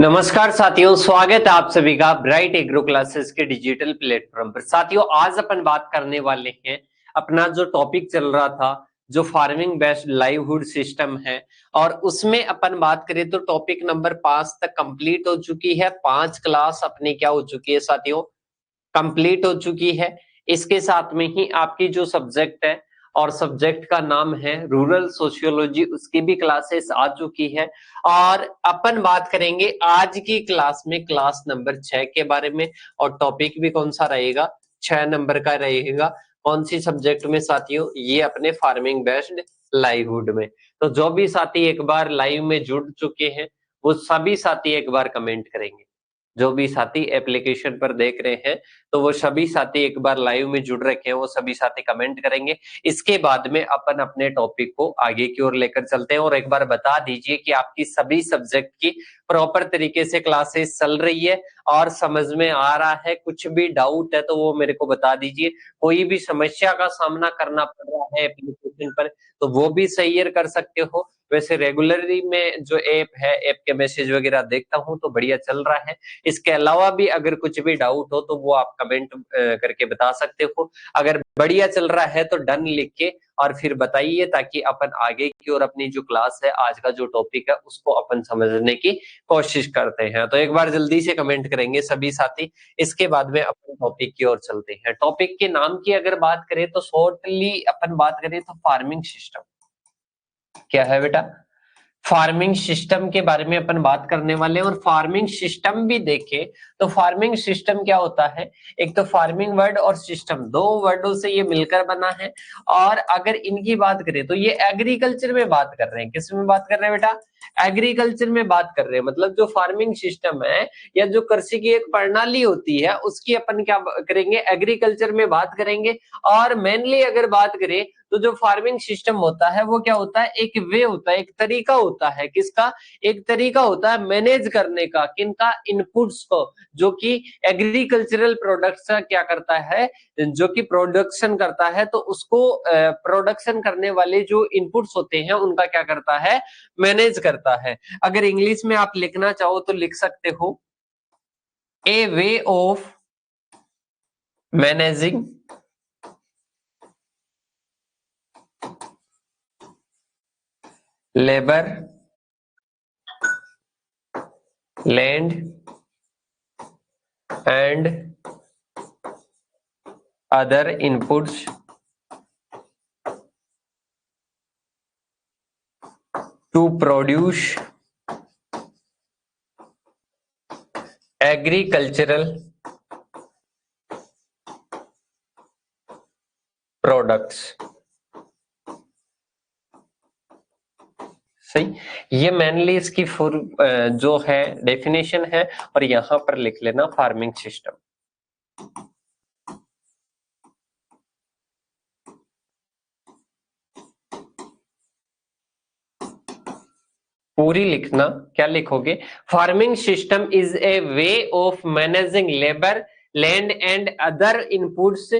नमस्कार साथियों, स्वागत है आप सभी का ब्राइट एग्रो क्लासेस के डिजिटल प्लेटफॉर्म पर। साथियों, आज अपन बात करने वाले हैं अपना जो टॉपिक चल रहा था, जो फार्मिंग बेस्ड लाइवहुड सिस्टम है, और उसमें अपन बात करें तो टॉपिक नंबर 5 तक कंप्लीट हो चुकी है। 5 क्लास अपनी क्या हो चुकी है साथियों, कंप्लीट हो चुकी है। इसके साथ में ही आपकी जो सब्जेक्ट है, और सब्जेक्ट का नाम है रूरल सोशियोलॉजी, उसकी भी क्लासेस आ चुकी है। और अपन बात करेंगे आज की क्लास में क्लास नंबर 6 के बारे में, और टॉपिक भी कौन सा रहेगा, 6 नंबर का रहेगा। कौन सी सब्जेक्ट में साथियों, ये अपने फार्मिंग बेस्ड लाइवहुड में। तो जो भी साथी एक बार लाइव में जुड़ चुके हैं, वो सभी साथी एक बार कमेंट करेंगे। जो भी साथी एप्लीकेशन पर देख रहे हैं, तो वो सभी साथी एक बार लाइव में जुड़ रखे हैं, वो सभी साथी कमेंट करेंगे। इसके बाद में अपन अपने टॉपिक को आगे की ओर लेकर चलते हैं। और एक बार बता दीजिए कि आपकी सभी सब्जेक्ट की प्रॉपर तरीके से क्लासेस चल रही है और समझ में आ रहा है। कुछ भी डाउट है तो वो मेरे को बता दीजिए। कोई भी समस्या का सामना करना पड़ रहा है एप्लीकेशन पर, तो वो भी शेयर कर सकते हो। वैसे रेगुलरली में जो ऐप है, ऐप के मैसेज वगैरह देखता हूँ तो बढ़िया चल रहा है। इसके अलावा भी अगर कुछ भी डाउट हो तो वो आप कमेंट करके बता सकते हो। अगर बढ़िया चल रहा है तो डन लिख के और फिर बताइए, ताकि अपन आगे की और अपनी जो क्लास है, आज का जो टॉपिक है, उसको अपन समझने की कोशिश करते हैं। तो एक बार जल्दी से कमेंट करेंगे सभी साथी। इसके बाद में अपन टॉपिक की ओर चलते हैं। टॉपिक के नाम की अगर बात करें तो शॉर्टली अपन बात करें तो फार्मिंग सिस्टम क्या है बेटा, फार्मिंग सिस्टम के बारे में अपन बात करने वाले हैं। और फार्मिंग सिस्टम भी देखें तो फार्मिंग सिस्टम क्या होता है, एक तो फार्मिंग वर्ड और सिस्टम, दो वर्डों से ये मिलकर बना है। और अगर इनकी बात करें तो ये एग्रीकल्चर में बात कर रहे हैं। किस में बात कर रहे हैं बेटा, एग्रीकल्चर में बात कर रहे हैं। मतलब जो फार्मिंग सिस्टम है या जो कृषि की एक प्रणाली होती है, उसकी अपन क्या करेंगे, एग्रीकल्चर में बात करेंगे। और मेनली अगर बात करें तो जो फार्मिंग सिस्टम होता है वो क्या होता है, एक वे होता है, एक तरीका होता है। किसका, एक तरीका होता है मैनेज करने का, किनका, इनपुट्स को, जो कि एग्रीकल्चरल प्रोडक्ट्स का क्या करता है, जो कि प्रोडक्शन करता है। तो उसको प्रोडक्शन करने वाले जो इनपुट्स होते हैं उनका क्या करता है, मैनेज करता है। अगर इंग्लिश में आप लिखना चाहो तो लिख सकते हो, a way of managing labour, land and other inputs to produce agricultural products। सही, ये मेनली इसकी फुल जो है डेफिनेशन है। और यहां पर लिख लेना फार्मिंग सिस्टम। पूरी लिखना, क्या लिखोगे, farming system is a way of managing labour, land and other inputs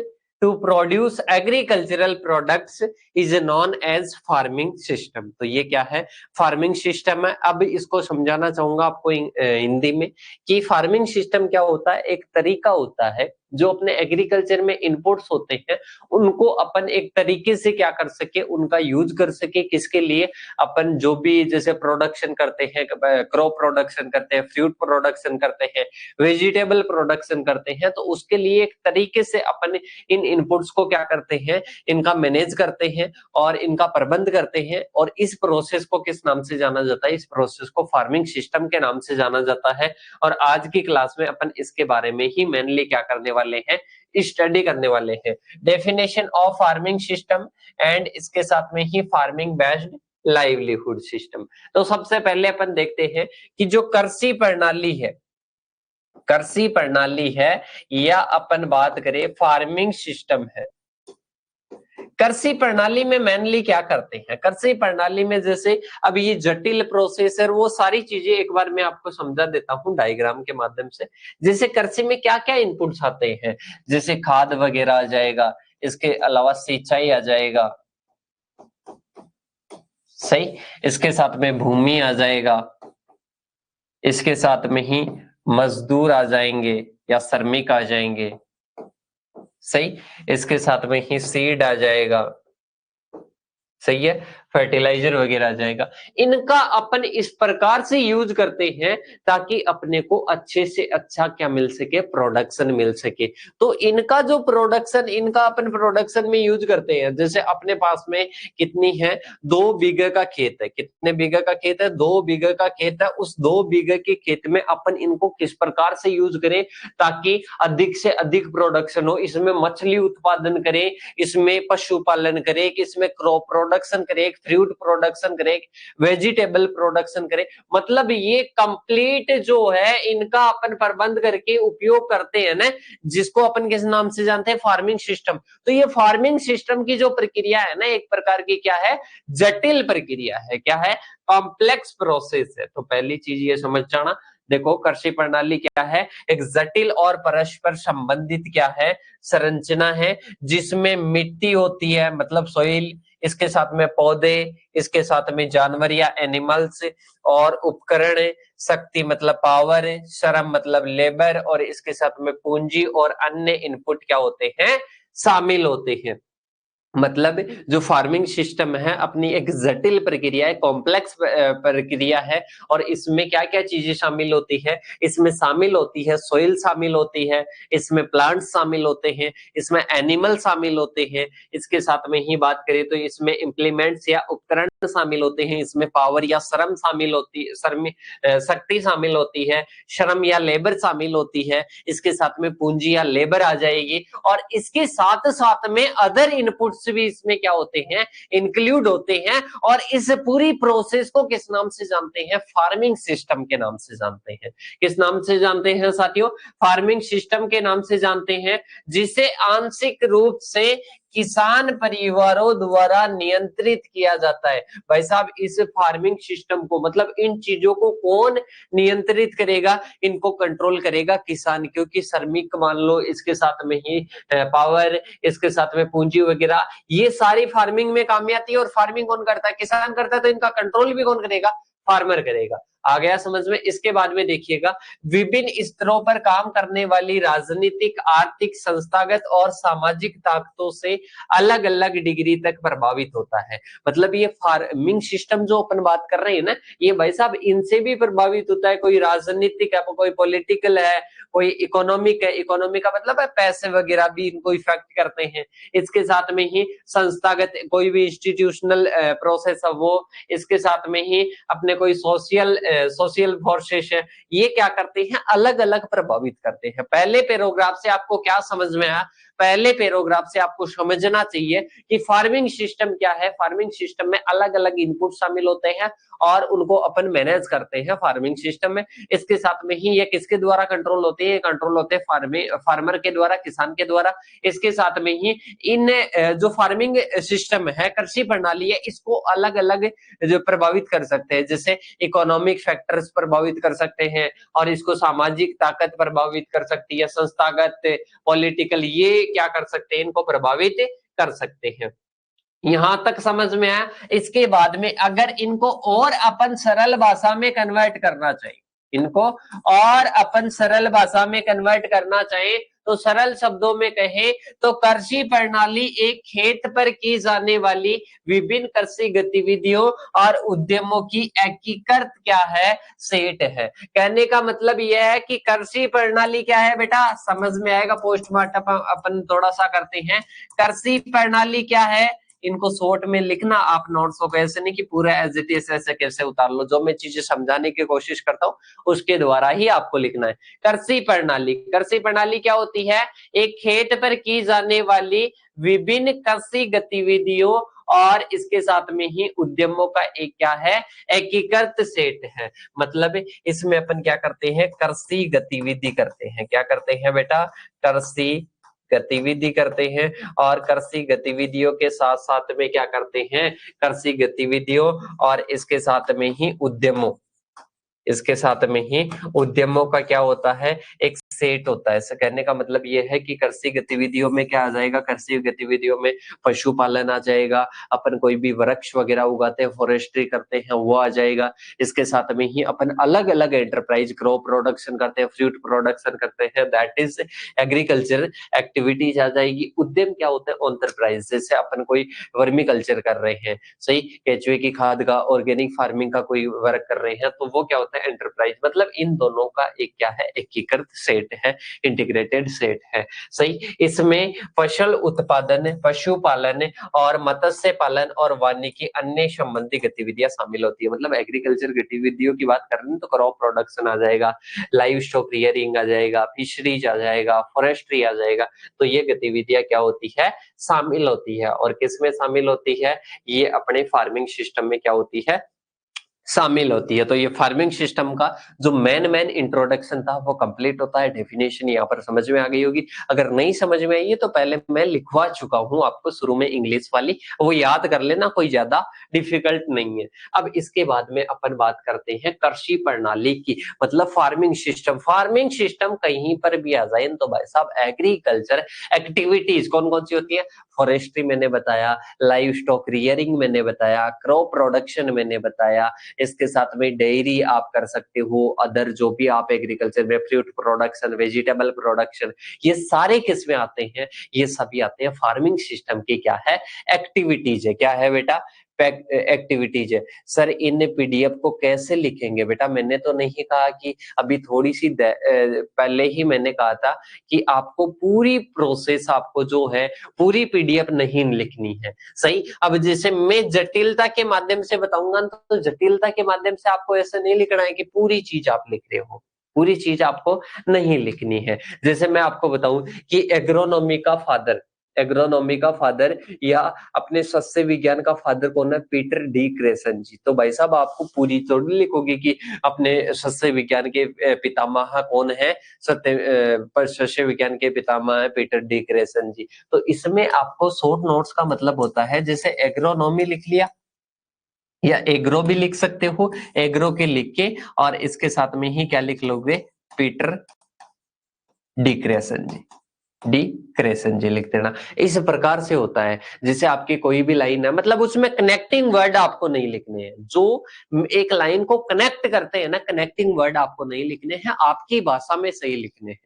to produce agricultural products is known as farming system. तो ये क्या है, फार्मिंग सिस्टम है। अब इसको समझाना चाहूंगा आपको हिंदी में कि फार्मिंग सिस्टम क्या होता है, एक तरीका होता है जो अपने एग्रीकल्चर में इनपुट्स होते हैं उनको अपन एक तरीके से क्या कर सके, उनका यूज कर सके। किसके लिए, अपन जो भी जैसे प्रोडक्शन करते हैं, क्रॉप प्रोडक्शन करते हैं, फ्रूट प्रोडक्शन करते हैं, वेजिटेबल प्रोडक्शन करते हैं, तो उसके लिए एक तरीके से अपन इन इनपुट्स को क्या करते हैं, इनका मैनेज करते हैं और इनका प्रबंध करते हैं। और इस प्रोसेस को किस नाम से जाना जाता है, इस प्रोसेस को फार्मिंग सिस्टम के नाम से जाना जाता है। और आज की क्लास में अपन इसके बारे में ही मेनली क्या करने वाले हैं, स्टडी करने वाले हैं। Definition of farming system and इसके साथ में ही फार्मिंग बेस्ड लाइवलीहुड सिस्टम। तो सबसे पहले अपन देखते हैं कि जो कृषि प्रणाली है, कृषि प्रणाली है, या अपन बात करें फार्मिंग सिस्टम है। कृषि प्रणाली में मेनली क्या करते हैं, कृषि प्रणाली में जैसे अब ये जटिल प्रोसेसर, वो सारी चीजें एक बार मैं आपको समझा देता हूँ डायग्राम के माध्यम से। जैसे कृषि में क्या क्या इनपुट्स आते हैं, जैसे खाद वगैरह आ जाएगा, इसके अलावा सिंचाई आ जाएगा, सही, इसके साथ में भूमि आ जाएगा, इसके साथ में ही मजदूर आ जाएंगे या श्रमिक आ जाएंगे, सही। इसके साथ में ही सीड आ जाएगा, सही है, फर्टिलाइजर वगैरह आ जाएगा। इनका अपन इस प्रकार से यूज करते हैं ताकि अपने को अच्छे से अच्छा क्या मिल सके, प्रोडक्शन मिल सके। तो इनका जो प्रोडक्शन, इनका अपन प्रोडक्शन में यूज करते हैं। जैसे अपने पास में कितनी है, 2 बीघे का खेत है। कितने बीघे का खेत है, 2 बीघे का खेत है। उस 2 बीघे के खेत में अपन इनको किस प्रकार से यूज करें ताकि अधिक से अधिक प्रोडक्शन हो। इसमें मछली उत्पादन करें, इसमें पशुपालन करें, इसमें क्रॉप प्रोडक्शन करे, फ्रूट प्रोडक्शन करे, वेजिटेबल प्रोडक्शन करे। मतलब ये कंप्लीट जो है इनका अपन प्रबंध करके उपयोग करते हैं ना, जिसको अपन किस नाम से जानते हैं, फार्मिंग सिस्टम। तो ये फार्मिंग सिस्टम की जो प्रक्रिया है ना, एक प्रकार की क्या है, जटिल प्रक्रिया है। क्या है, कॉम्प्लेक्स प्रोसेस है। तो पहली चीज ये समझ जाना, देखो कृषि प्रणाली क्या है, एक जटिल और परस्पर संबंधित क्या है, संरचना है, जिसमें मिट्टी होती है मतलब सॉइल, इसके साथ में पौधे, इसके साथ में जानवर या एनिमल्स, और उपकरण, शक्ति मतलब पावर, श्रम मतलब लेबर, और इसके साथ में पूंजी और अन्य इनपुट क्या होते हैं, शामिल होते हैं। मतलब जो फार्मिंग सिस्टम है अपनी एक जटिल प्रक्रिया है, कॉम्प्लेक्स प्रक्रिया है। और इसमें क्या क्या चीजें शामिल होती है, इसमें शामिल होती है सोइल शामिल होती है, इसमें प्लांट्स शामिल होते हैं, इसमें एनिमल शामिल होते हैं। इसके साथ में ही बात करें तो इसमें इम्प्लीमेंट्स या उपकरण शामिल होते हैं, इसमें पावर या श्रम शामिल होती है, शक्ति शामिल होती है, श्रम या लेबर शामिल होती है, इसके साथ में पूंजी या लेबर आ जाएगी। और इसके साथ साथ में अदर इनपुट्स भी इसमें क्या होते हैं, इंक्लूड होते हैं। और इस पूरी प्रोसेस को किस नाम से जानते हैं, फार्मिंग सिस्टम के नाम से जानते हैं। किस नाम से जानते हैं साथियों, फार्मिंग सिस्टम के नाम से जानते हैं, जिसे आंशिक रूप से किसान परिवारों द्वारा नियंत्रित किया जाता है। भाई साहब इस फार्मिंग सिस्टम को, मतलब इन चीजों को कौन नियंत्रित करेगा, इनको कंट्रोल करेगा किसान। क्योंकि श्रमिक मान लो, इसके साथ में ही पावर, इसके साथ में पूंजी वगैरह, ये सारी फार्मिंग में काम आती है। और फार्मिंग कौन करता है, किसान करता है। तो इनका कंट्रोल भी कौन करेगा, फार्मर करेगा। आ गया समझ में। इसके बाद में देखिएगा, विभिन्न स्तरों पर काम करने वाली राजनीतिक, आर्थिक, संस्थागत और सामाजिक ताकतों से अलग अलग डिग्री तक प्रभावित होता है। मतलब ये फार्मिंग सिस्टम जो अपन बात कर रहे हैं ना, ये भाई साहब इनसे भी प्रभावित होता है। कोई राजनीतिक है, कोई पॉलिटिकल है, कोई इकोनॉमिक है। इकोनॉमिक का मतलब है पैसे वगैरह भी इनको इफेक्ट करते हैं। इसके साथ में ही संस्थागत, कोई भी इंस्टीट्यूशनल प्रोसेस है वो। इसके साथ में ही अपने कोई सोशल फोर्सेस है, ये क्या करते हैं, अलग अलग प्रभावित करते हैं। पहले पैराग्राफ से आपको क्या समझ में आया, पहले पैराग्राफ से आपको समझना चाहिए कि फार्मिंग सिस्टम क्या है। फार्मिंग सिस्टम में अलग अलग इनपुट शामिल होते हैं और उनको अपन मैनेज करते हैं फार्मिंग सिस्टम में। इसके साथ में ही ये किसके द्वारा कंट्रोल होते हैं, कंट्रोल होते हैं फार्मर के द्वारा, किसान के द्वारा। इसके साथ में ही इन जो फार्मिंग सिस्टम है, कृषि प्रणाली है, इसको अलग अलग जो प्रभावित कर सकते हैं। जैसे इकोनॉमिक फैक्टर्स प्रभावित कर सकते हैं, और इसको सामाजिक ताकत प्रभावित कर सकती है, संस्थागत, पॉलिटिकल, ये क्या कर सकते हैं, इनको प्रभावित कर सकते हैं। यहां तक समझ में आया। इसके बाद में अगर इनको और अपन सरल भाषा में कन्वर्ट करना चाहिए, इनको और अपन सरल भाषा में कन्वर्ट करना चाहिए, तो सरल शब्दों में कहें तो कृषि प्रणाली एक खेत पर की जाने वाली विभिन्न कृषि गतिविधियों और उद्यमों की एकीकृत क्या है, सेट है। कहने का मतलब यह है कि कृषि प्रणाली क्या है बेटा, समझ में आएगा। पोस्टमार्टम अपन थोड़ा सा करते हैं। कृषि प्रणाली क्या है, इनको शॉर्ट में लिखना आप नोट्स को, ऐसे नहीं कि पूरा एज इट इज ऐसे कैसे उतार लो। जो मैं चीजें समझाने की कोशिश करता हूँ उसके द्वारा ही आपको लिखना है। कृषि प्रणाली, कृषि प्रणाली क्या होती है, एक खेत पर की जाने वाली विभिन्न कृषि गतिविधियों और इसके साथ में ही उद्यमों का एक क्या है, एकीकृत सेट है। मतलब इसमें अपन क्या करते हैं, कृषि गतिविधि करते हैं। क्या करते हैं बेटा, कृषि गतिविधि करते हैं। और कृषि गतिविधियों के साथ साथ में क्या करते हैं, कृषि गतिविधियों और इसके साथ में ही उद्यमों, इसके साथ में ही उद्यमों का क्या होता है, एक सेट होता है। ऐसा कहने का मतलब ये है कि कृषि गतिविधियों में क्या आ जाएगा, कृषि गतिविधियों में पशुपालन आ जाएगा, अपन कोई भी वृक्ष वगैरह उगाते हैं, फॉरेस्ट्री करते हैं, वो आ जाएगा। इसके साथ में ही अपन अलग अलग एंटरप्राइज, क्रॉप प्रोडक्शन करते हैं, फ्रूट प्रोडक्शन करते हैं, दैट इज एग्रीकल्चर एक्टिविटीज आ जाएगी। उद्यम क्या होता है, एंटरप्राइज, जैसे अपन कोई वर्मी कल्चर कर रहे हैं, सही, केचुए की खाद का, ऑर्गेनिक फार्मिंग का कोई वर्क कर रहे हैं, तो वो क्या होता है, एंटरप्राइज। मतलब इन दोनों का एक क्या है, एकीकृत सेट है, इंटीग्रेटेड सेट है, सही। इसमें फसल उत्पादन, पशुपालन और मत्स्य पालन और वानिकी अन्य संबंधी गतिविधियां शामिल होती है। मतलब एग्रीकल्चर गतिविधियों की बात कर रहे हैं तो क्रॉप प्रोडक्शन आ जाएगा, लाइव स्टॉक रियरिंग आ जाएगा, फिशरीज आ जाएगा, फॉरेस्ट्री आ जाएगा। तो ये गतिविधियां क्या होती है, शामिल होती है। और किसमें शामिल होती है, ये अपने फार्मिंग सिस्टम में क्या होती है, शामिल होती है। तो ये फार्मिंग सिस्टम का जो मेन इंट्रोडक्शन था वो कंप्लीट होता है। डेफिनेशन यहाँ पर समझ में आ गई होगी। अगर नहीं समझ में आई है तो पहले मैं लिखवा चुका हूँ आपको शुरू में इंग्लिश वाली, वो याद कर लेना, कोई ज्यादा डिफिकल्ट नहीं है। अब इसके बाद में अपन बात करते हैं कृषि प्रणाली की, मतलब फार्मिंग सिस्टम। फार्मिंग सिस्टम कहीं पर भी आ जाए तो भाई साहब एग्रीकल्चर एक्टिविटीज कौन कौन सी होती है, फॉरेस्ट्री मैंने बताया, लाइव स्टॉक रियरिंग मैंने बताया, क्रॉप प्रोडक्शन मैंने बताया, इसके साथ में डेयरी आप कर सकते हो, अदर जो भी आप एग्रीकल्चर में, फ्रूट प्रोडक्शन, वेजिटेबल प्रोडक्शन, ये सारे किसमें आते हैं, ये सभी आते हैं फार्मिंग सिस्टम की क्या है, एक्टिविटीज है। क्या है बेटा, एक्टिविटीज है। सर इन पीडीएफ को कैसे लिखेंगे बेटा, मैंने तो नहीं कहा कि अभी थोड़ी सी पहले ही मैंने कहा था कि आपको पूरी प्रोसेस, आपको जो है पूरी पीडीएफ नहीं लिखनी है, सही। अब जैसे मैं जटिलता के माध्यम से बताऊंगा तो जटिलता के माध्यम से आपको ऐसे नहीं लिखना है कि पूरी चीज आप लिख रहे हो, पूरी चीज आपको नहीं लिखनी है। जैसे मैं आपको बताऊं कि एग्रोनॉमी का फादर या अपने सस्य विज्ञान का फादर कौन है, पीटर डी क्रेसन जी। तो भाई साहब आपको पूरी थोड़ी लिखोगे कि अपने सस्य विज्ञान के पितामह कौन है, सस्य विज्ञान के पितामह है पीटर डी क्रेसन जी। तो इसमें आपको शॉर्ट नोट्स का मतलब होता है, जैसे एग्रोनॉमी लिख लिया या एग्रो भी लिख सकते हो, एग्रो के लिख के और इसके साथ में ही क्या लिख लोगे, पीटर डी क्रेसन जी, डी क्रेसन जी लिख देना। इस प्रकार से होता है, जैसे आपकी कोई भी लाइन है, मतलब उसमें कनेक्टिंग वर्ड आपको नहीं लिखने हैं, जो एक लाइन को कनेक्ट करते हैं ना, कनेक्टिंग वर्ड आपको नहीं लिखने हैं, आपकी भाषा में सही लिखने हैं,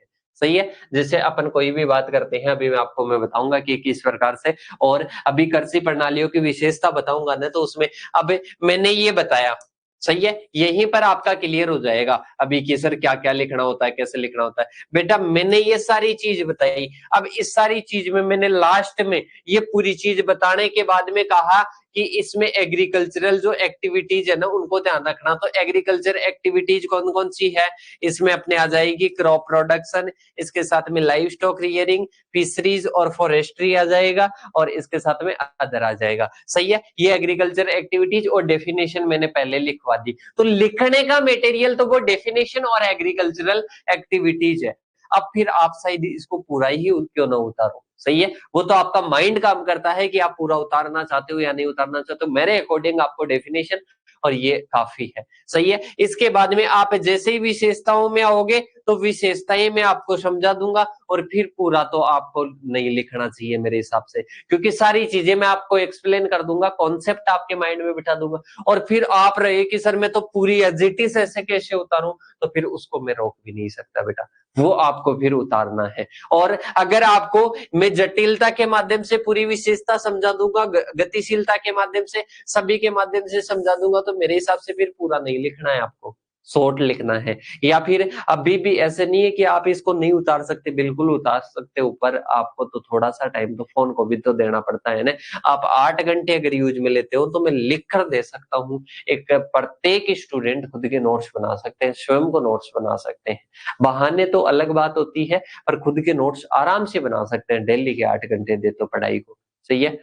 सही है। जैसे अपन कोई भी बात करते हैं, अभी मैं बताऊंगा कि किस प्रकार से, और अभी कृषि प्रणालियों की विशेषता बताऊंगा ना, तो उसमें अब मैंने ये बताया, सही है, यहीं पर आपका क्लियर हो जाएगा अभी कि सर क्या क्या लिखना होता है, कैसे लिखना होता है। बेटा मैंने ये सारी चीज बताई, अब इस सारी चीज में मैंने लास्ट में ये पूरी चीज बताने के बाद में कहा कि इसमें एग्रीकल्चरल जो एक्टिविटीज है ना उनको ध्यान रखना। तो एग्रीकल्चर एक्टिविटीज कौन कौन सी है, इसमें अपने आ जाएगी क्रॉप प्रोडक्शन, इसके साथ में लाइव स्टॉक रियरिंग, फिशरीज और फॉरेस्ट्री आ जाएगा, और इसके साथ में अदर आ जाएगा, सही है। ये एग्रीकल्चर एक्टिविटीज और डेफिनेशन मैंने पहले लिखवा दी। तो लिखने का मटेरियल तो वो डेफिनेशन और एग्रीकल्चरल एक्टिविटीज है। अब फिर आप शायद इसको पूरा ही क्यों ना उतारो, सही है, वो तो आपका माइंड काम करता है कि आप पूरा उतारना चाहते हो या नहीं उतारना चाहते हो। मेरे अकॉर्डिंग आपको डेफिनेशन और ये काफी है, सही है। इसके बाद में आप जैसे ही विशेषताओं में आओगे तो विशेषताएं मैं आपको समझा दूंगा, और फिर पूरा तो आपको नहीं लिखना चाहिए मेरे हिसाब से, क्योंकि सारी चीजें मैं आपको एक्सप्लेन कर दूंगा, कॉन्सेप्ट आपके माइंड में बिठा दूंगा। और फिर आप रहे कि सर मैं तो पूरी एज इट इज ऐसे कैसे उतारूं, तो फिर उसको मैं रोक भी नहीं सकता बेटा, वो आपको फिर उतारना है। और अगर आपको मैं जटिलता के माध्यम से पूरी विशेषता समझा दूंगा, गतिशीलता के माध्यम से, सभी के माध्यम से समझा दूंगा, तो मेरे हिसाब से फिर पूरा नहीं लिखना है आपको, शॉर्ट लिखना है। या फिर अभी भी ऐसे नहीं है कि आप इसको नहीं उतार सकते, बिल्कुल उतार सकते ऊपर, आपको तो थोड़ा सा टाइम तो फोन को भी तो देना पड़ता है ना। आप 8 घंटे अगर यूज में लेते हो तो मैं लिख कर दे सकता हूँ, एक प्रत्येक स्टूडेंट खुद के नोट्स बना सकते हैं, स्वयं को नोट्स बना सकते हैं। बहाने तो अलग बात होती है, पर खुद के नोट्स आराम से बना सकते हैं, डेली के 8 घंटे दे तो पढ़ाई को, सही है।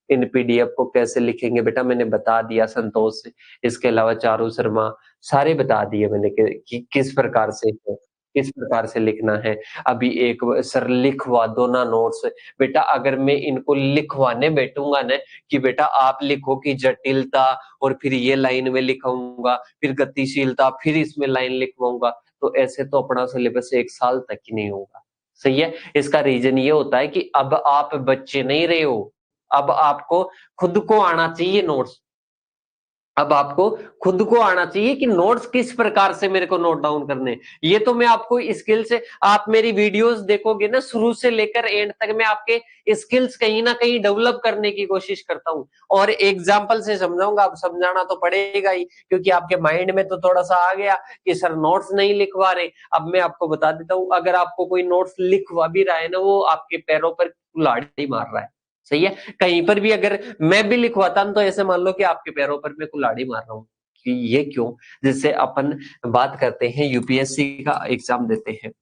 इन पीडीएफ को कैसे लिखेंगे बेटा मैंने बता दिया, संतोष से, इसके अलावा चारू शर्मा, सारे बता दिए मैंने कि किस प्रकार से। किस प्रकार से लिखना है। अभी एक सर लिखवा दो ना नोट्स, बेटा अगर मैं इनको लिखवाने बैठूंगा ना कि बेटा आप लिखो कि जटिलता और फिर ये लाइन में लिखाऊंगा, फिर गतिशीलता, फिर इसमें लाइन लिखवाऊंगा, तो ऐसे तो अपना सिलेबस 1 साल तक ही नहीं होगा। सही है। इसका रीजन ये होता है कि अब आप बच्चे नहीं रहे हो, अब आपको खुद को आना चाहिए नोट्स। अब आपको खुद को आना चाहिए कि नोट्स किस प्रकार से मेरे को नोट डाउन करने। ये तो मैं आपको स्किल से, आप मेरी वीडियोस देखोगे ना शुरू से लेकर एंड तक, मैं आपके स्किल्स कहीं ना कहीं डेवलप करने की कोशिश करता हूँ और एग्जाम्पल से समझाऊंगा। अब समझाना तो पड़ेगा ही, क्योंकि आपके माइंड में तो थोड़ा सा आ गया कि सर नोट्स नहीं लिखवा रहे। अब मैं आपको बता देता हूँ, अगर आपको कोई नोट्स लिखवा भी रहा है ना, वो आपके पैरों पर कुल्हाड़ी मार रहा है। सही है। कहीं पर भी अगर मैं भी लिखवाता हूं तो ऐसे मान लो कि आपके पैरों पर मैं कुल्हाड़ी मार रहा हूँ कि ये क्यों। जैसे अपन बात करते हैं यूपीएससी का एग्जाम देते हैं।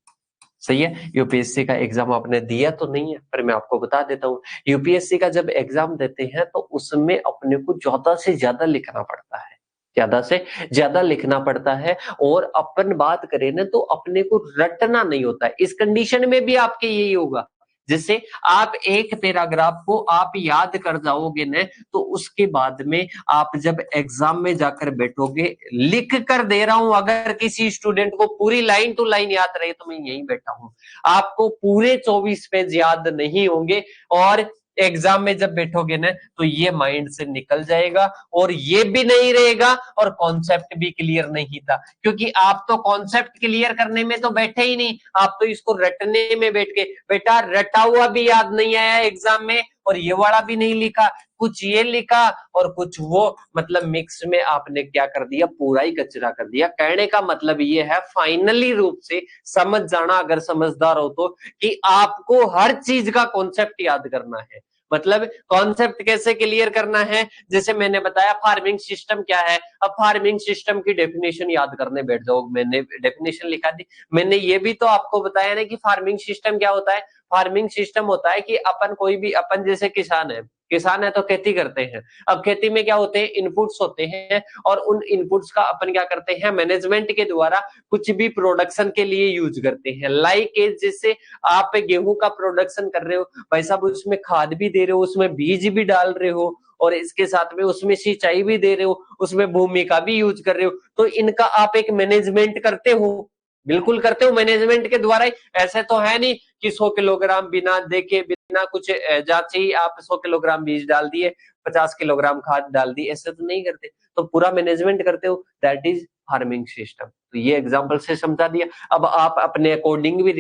सही है। यूपीएससी का एग्जाम आपने दिया तो नहीं है, पर मैं आपको बता देता हूँ। यूपीएससी का जब एग्जाम देते हैं तो उसमें अपने को ज्यादा से ज्यादा लिखना पड़ता है, ज्यादा से ज्यादा लिखना पड़ता है। और अपन बात करें ना तो अपने को रटना नहीं होता है। इस कंडीशन में भी आपके यही होगा। जैसे आप एक पैराग्राफ को आप याद कर जाओगे ना, तो उसके बाद में आप जब एग्जाम में जाकर बैठोगे, लिख कर दे रहा हूं, अगर किसी स्टूडेंट को पूरी लाइन टू लाइन याद रहे तो मैं यही बैठा हूं, आपको पूरे 24 पेज याद नहीं होंगे। और एग्जाम में जब बैठोगे ना तो ये माइंड से निकल जाएगा और ये भी नहीं रहेगा और कॉन्सेप्ट भी क्लियर नहीं था, क्योंकि आप तो कॉन्सेप्ट क्लियर करने में तो बैठे ही नहीं, आप तो इसको रटने में बैठ गए। बेटा रटा हुआ भी याद नहीं आया एग्जाम में और ये वाला भी नहीं लिखा, कुछ ये लिखा और कुछ वो, मतलब मिक्स में आपने क्या कर दिया, पूरा ही कचरा कर दिया। कहने का मतलब ये है फाइनली रूप से समझ जाना, अगर समझदार हो तो, कि आपको हर चीज का कॉन्सेप्ट याद करना है। मतलब कॉन्सेप्ट कैसे क्लियर करना है, जैसे मैंने बताया फार्मिंग सिस्टम क्या है। अब फार्मिंग सिस्टम की डेफिनेशन याद करने बैठ जाओ, मैंने डेफिनेशन लिखा दी। मैंने ये भी तो आपको बताया ना कि फार्मिंग सिस्टम क्या होता है। फार्मिंग सिस्टम होता है कि अपन कोई भी, अपन जैसे किसान है, किसान है तो खेती करते हैं। अब खेती में क्या होते हैं, इनपुट्स होते हैं, और उन इनपुट्स का अपन क्या करते हैं, मैनेजमेंट के द्वारा कुछ भी प्रोडक्शन के लिए यूज करते हैं। लाइक जैसे आप गेहूं का प्रोडक्शन कर रहे हो भाई साहब, उसमें खाद भी दे रहे हो, उसमें बीज भी डाल रहे हो, और इसके साथ में उसमें सिंचाई भी दे रहे हो, उसमें भूमि का भी यूज कर रहे हो, तो इनका आप एक मैनेजमेंट करते हो। बिल्कुल करते हो, मैनेजमेंट के द्वारा ही। ऐसे तो है नहीं कि 100 किलोग्राम बिना देखे, बिना कुछ जांचे ही आप 100 किलोग्राम बीज डाल दिए, 50 किलोग्राम खाद डाल दी, ऐसे तो नहीं करते। तो पूरा मैनेजमेंट करते हो, दैट इज फार्मिंग सिस्टम। तो ये एग्जांपल से समझा दिया। अब आप अपने अकॉर्डिंग भी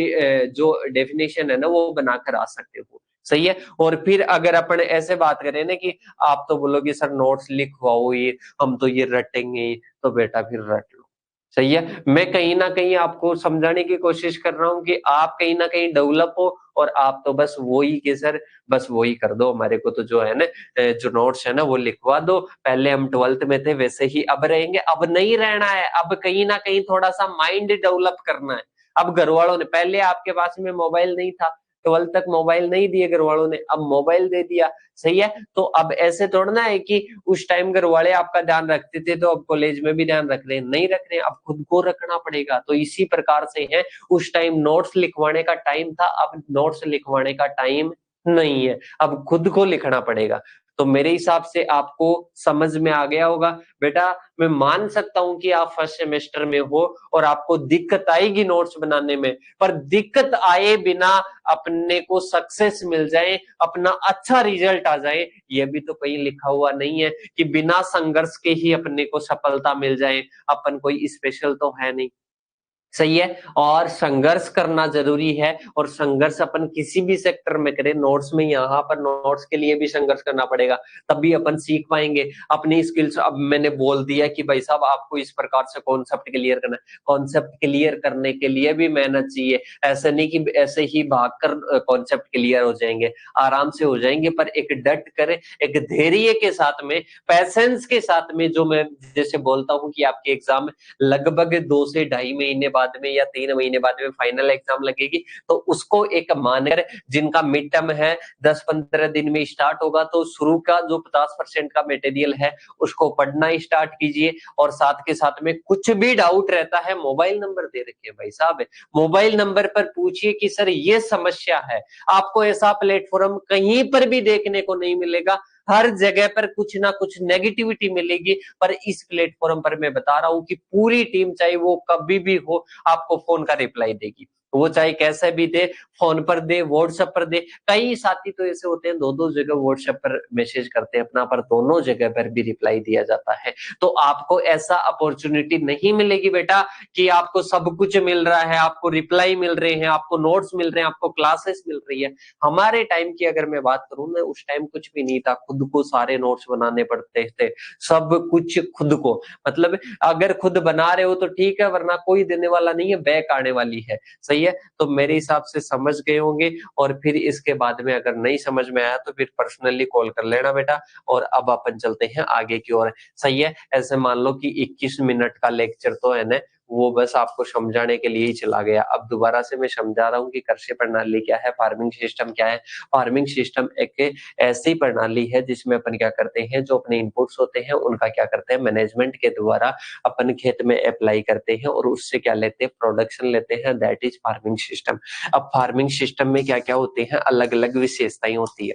जो डेफिनेशन है ना वो बनाकर आ सकते हो। सही है। और फिर अगर अपन ऐसे बात करें ना कि आप तो बोलोगे सर नोट्स लिखवाओ, ये हम तो ये रटेंगे, तो बेटा फिर रट लो। सही है। मैं कहीं ना कहीं आपको समझाने की कोशिश कर रहा हूँ कि आप कहीं ना कहीं डेवलप हो, और आप तो बस वही कि सर बस वही कर दो, हमारे को तो जो है ना जो नोट्स है ना वो लिखवा दो। पहले हम 12th में थे वैसे ही अब रहेंगे, अब नहीं रहना है। अब कहीं ना कहीं थोड़ा सा माइंड डेवलप करना है। अब घर वालों ने, पहले आपके पास में मोबाइल नहीं था, 12th तक मोबाइल नहीं दिए घर वालों ने, अब मोबाइल दे दिया। सही है। तो अब ऐसे थोड़ा है कि उस टाइम घर वाले आपका ध्यान रखते थे तो अब कॉलेज में भी ध्यान रख रहे हैं, नहीं रख रहे हैं, अब खुद को रखना पड़ेगा। तो इसी प्रकार से है, उस टाइम नोट्स लिखवाने का टाइम था, अब नोट्स लिखवाने का टाइम नहीं है, अब खुद को लिखना पड़ेगा। तो मेरे हिसाब से आपको समझ में आ गया होगा। बेटा मैं मान सकता हूं कि आप फर्स्ट सेमेस्टर में हो और आपको दिक्कत आएगी नोट्स बनाने में, पर दिक्कत आए बिना अपने को सक्सेस मिल जाए, अपना अच्छा रिजल्ट आ जाए, ये भी तो कहीं लिखा हुआ नहीं है कि बिना संघर्ष के ही अपने को सफलता मिल जाए। अपन कोई स्पेशल तो है नहीं। सही है। और संघर्ष करना जरूरी है, और संघर्ष अपन किसी भी सेक्टर में करें, नोट्स में, यहाँ पर नोट्स के लिए भी संघर्ष करना पड़ेगा, तभी अपन सीख पाएंगे अपनी स्किल्स। अब मैंने बोल दिया कि भाई साहब आपको इस प्रकार से कॉन्सेप्ट क्लियर करना है, कॉन्सेप्ट क्लियर करने के लिए भी मेहनत चाहिए। ऐसे नहीं कि ऐसे ही भागकर कॉन्सेप्ट क्लियर हो जाएंगे, आराम से हो जाएंगे, पर एक डट कर, एक धैर्य के साथ में, पैसेंस के साथ में, जो मैं जैसे बोलता हूँ कि आपके एग्जाम लगभग 2 से ढाई महीने बाद में या 3 महीने बाद में फाइनल एग्जाम लगेगी, तो उसको एक मानकर, जिनका मिड टर्म है 10-15 दिन में स्टार्ट होगा, तो शुरू का जो 50% का मटेरियल है उसको पढ़ना स्टार्ट कीजिए। और साथ के साथ में कुछ भी डाउट रहता है, मोबाइल नंबर दे रखे भाई साहब, मोबाइल नंबर पर पूछिए कि सर ये समस्या है। आपको ऐसा प्लेटफॉर्म कहीं पर भी देखने को नहीं मिलेगा, हर जगह पर कुछ ना कुछ नेगेटिविटी मिलेगी, पर इस प्लेटफॉर्म पर मैं बता रहा हूं कि पूरी टीम, चाहे वो कभी भी हो, आपको फोन का रिप्लाई देगी। वो चाहे कैसे भी दे, फोन पर दे, व्हाट्सएप पर दे। कई साथी तो ऐसे होते हैं 2-2 जगह व्हाट्सएप पर मैसेज करते हैं अपना, पर दोनों जगह पर भी रिप्लाई दिया जाता है। तो आपको ऐसा अपॉर्चुनिटी नहीं मिलेगी बेटा कि आपको सब कुछ मिल रहा है, आपको रिप्लाई मिल रहे हैं, आपको नोट्स मिल रहे हैं, आपको क्लासेस मिल रही है। हमारे टाइम की अगर मैं बात करूं ना, उस टाइम कुछ भी नहीं था, खुद को सारे नोट्स बनाने पड़ते थे, सब कुछ खुद को। मतलब अगर खुद बना रहे हो तो ठीक है, वरना कोई देने वाला नहीं है, बैक आने वाली है। सही है, तो मेरे हिसाब से समझ गए होंगे। और फिर इसके बाद में अगर नहीं समझ में आया तो फिर पर्सनली कॉल कर लेना बेटा। और अब अपन चलते हैं आगे की ओर। सही है, ऐसे मान लो कि 21 मिनट का लेक्चर तो है ना, वो बस आपको समझाने के लिए ही चला गया। अब दोबारा से मैं समझा रहा हूँ कि कृषि प्रणाली क्या है, फार्मिंग सिस्टम क्या है। फार्मिंग सिस्टम एक ऐसी प्रणाली है जिसमें अपन क्या करते हैं, जो अपने इनपुट्स होते हैं उनका क्या करते हैं, मैनेजमेंट के द्वारा अपन खेत में अप्लाई करते हैं और उससे क्या लेते हैं, प्रोडक्शन लेते हैं, दैट इज फार्मिंग सिस्टम। अब फार्मिंग सिस्टम में क्या क्या होते हैं, अलग अलग विशेषताएं होती है।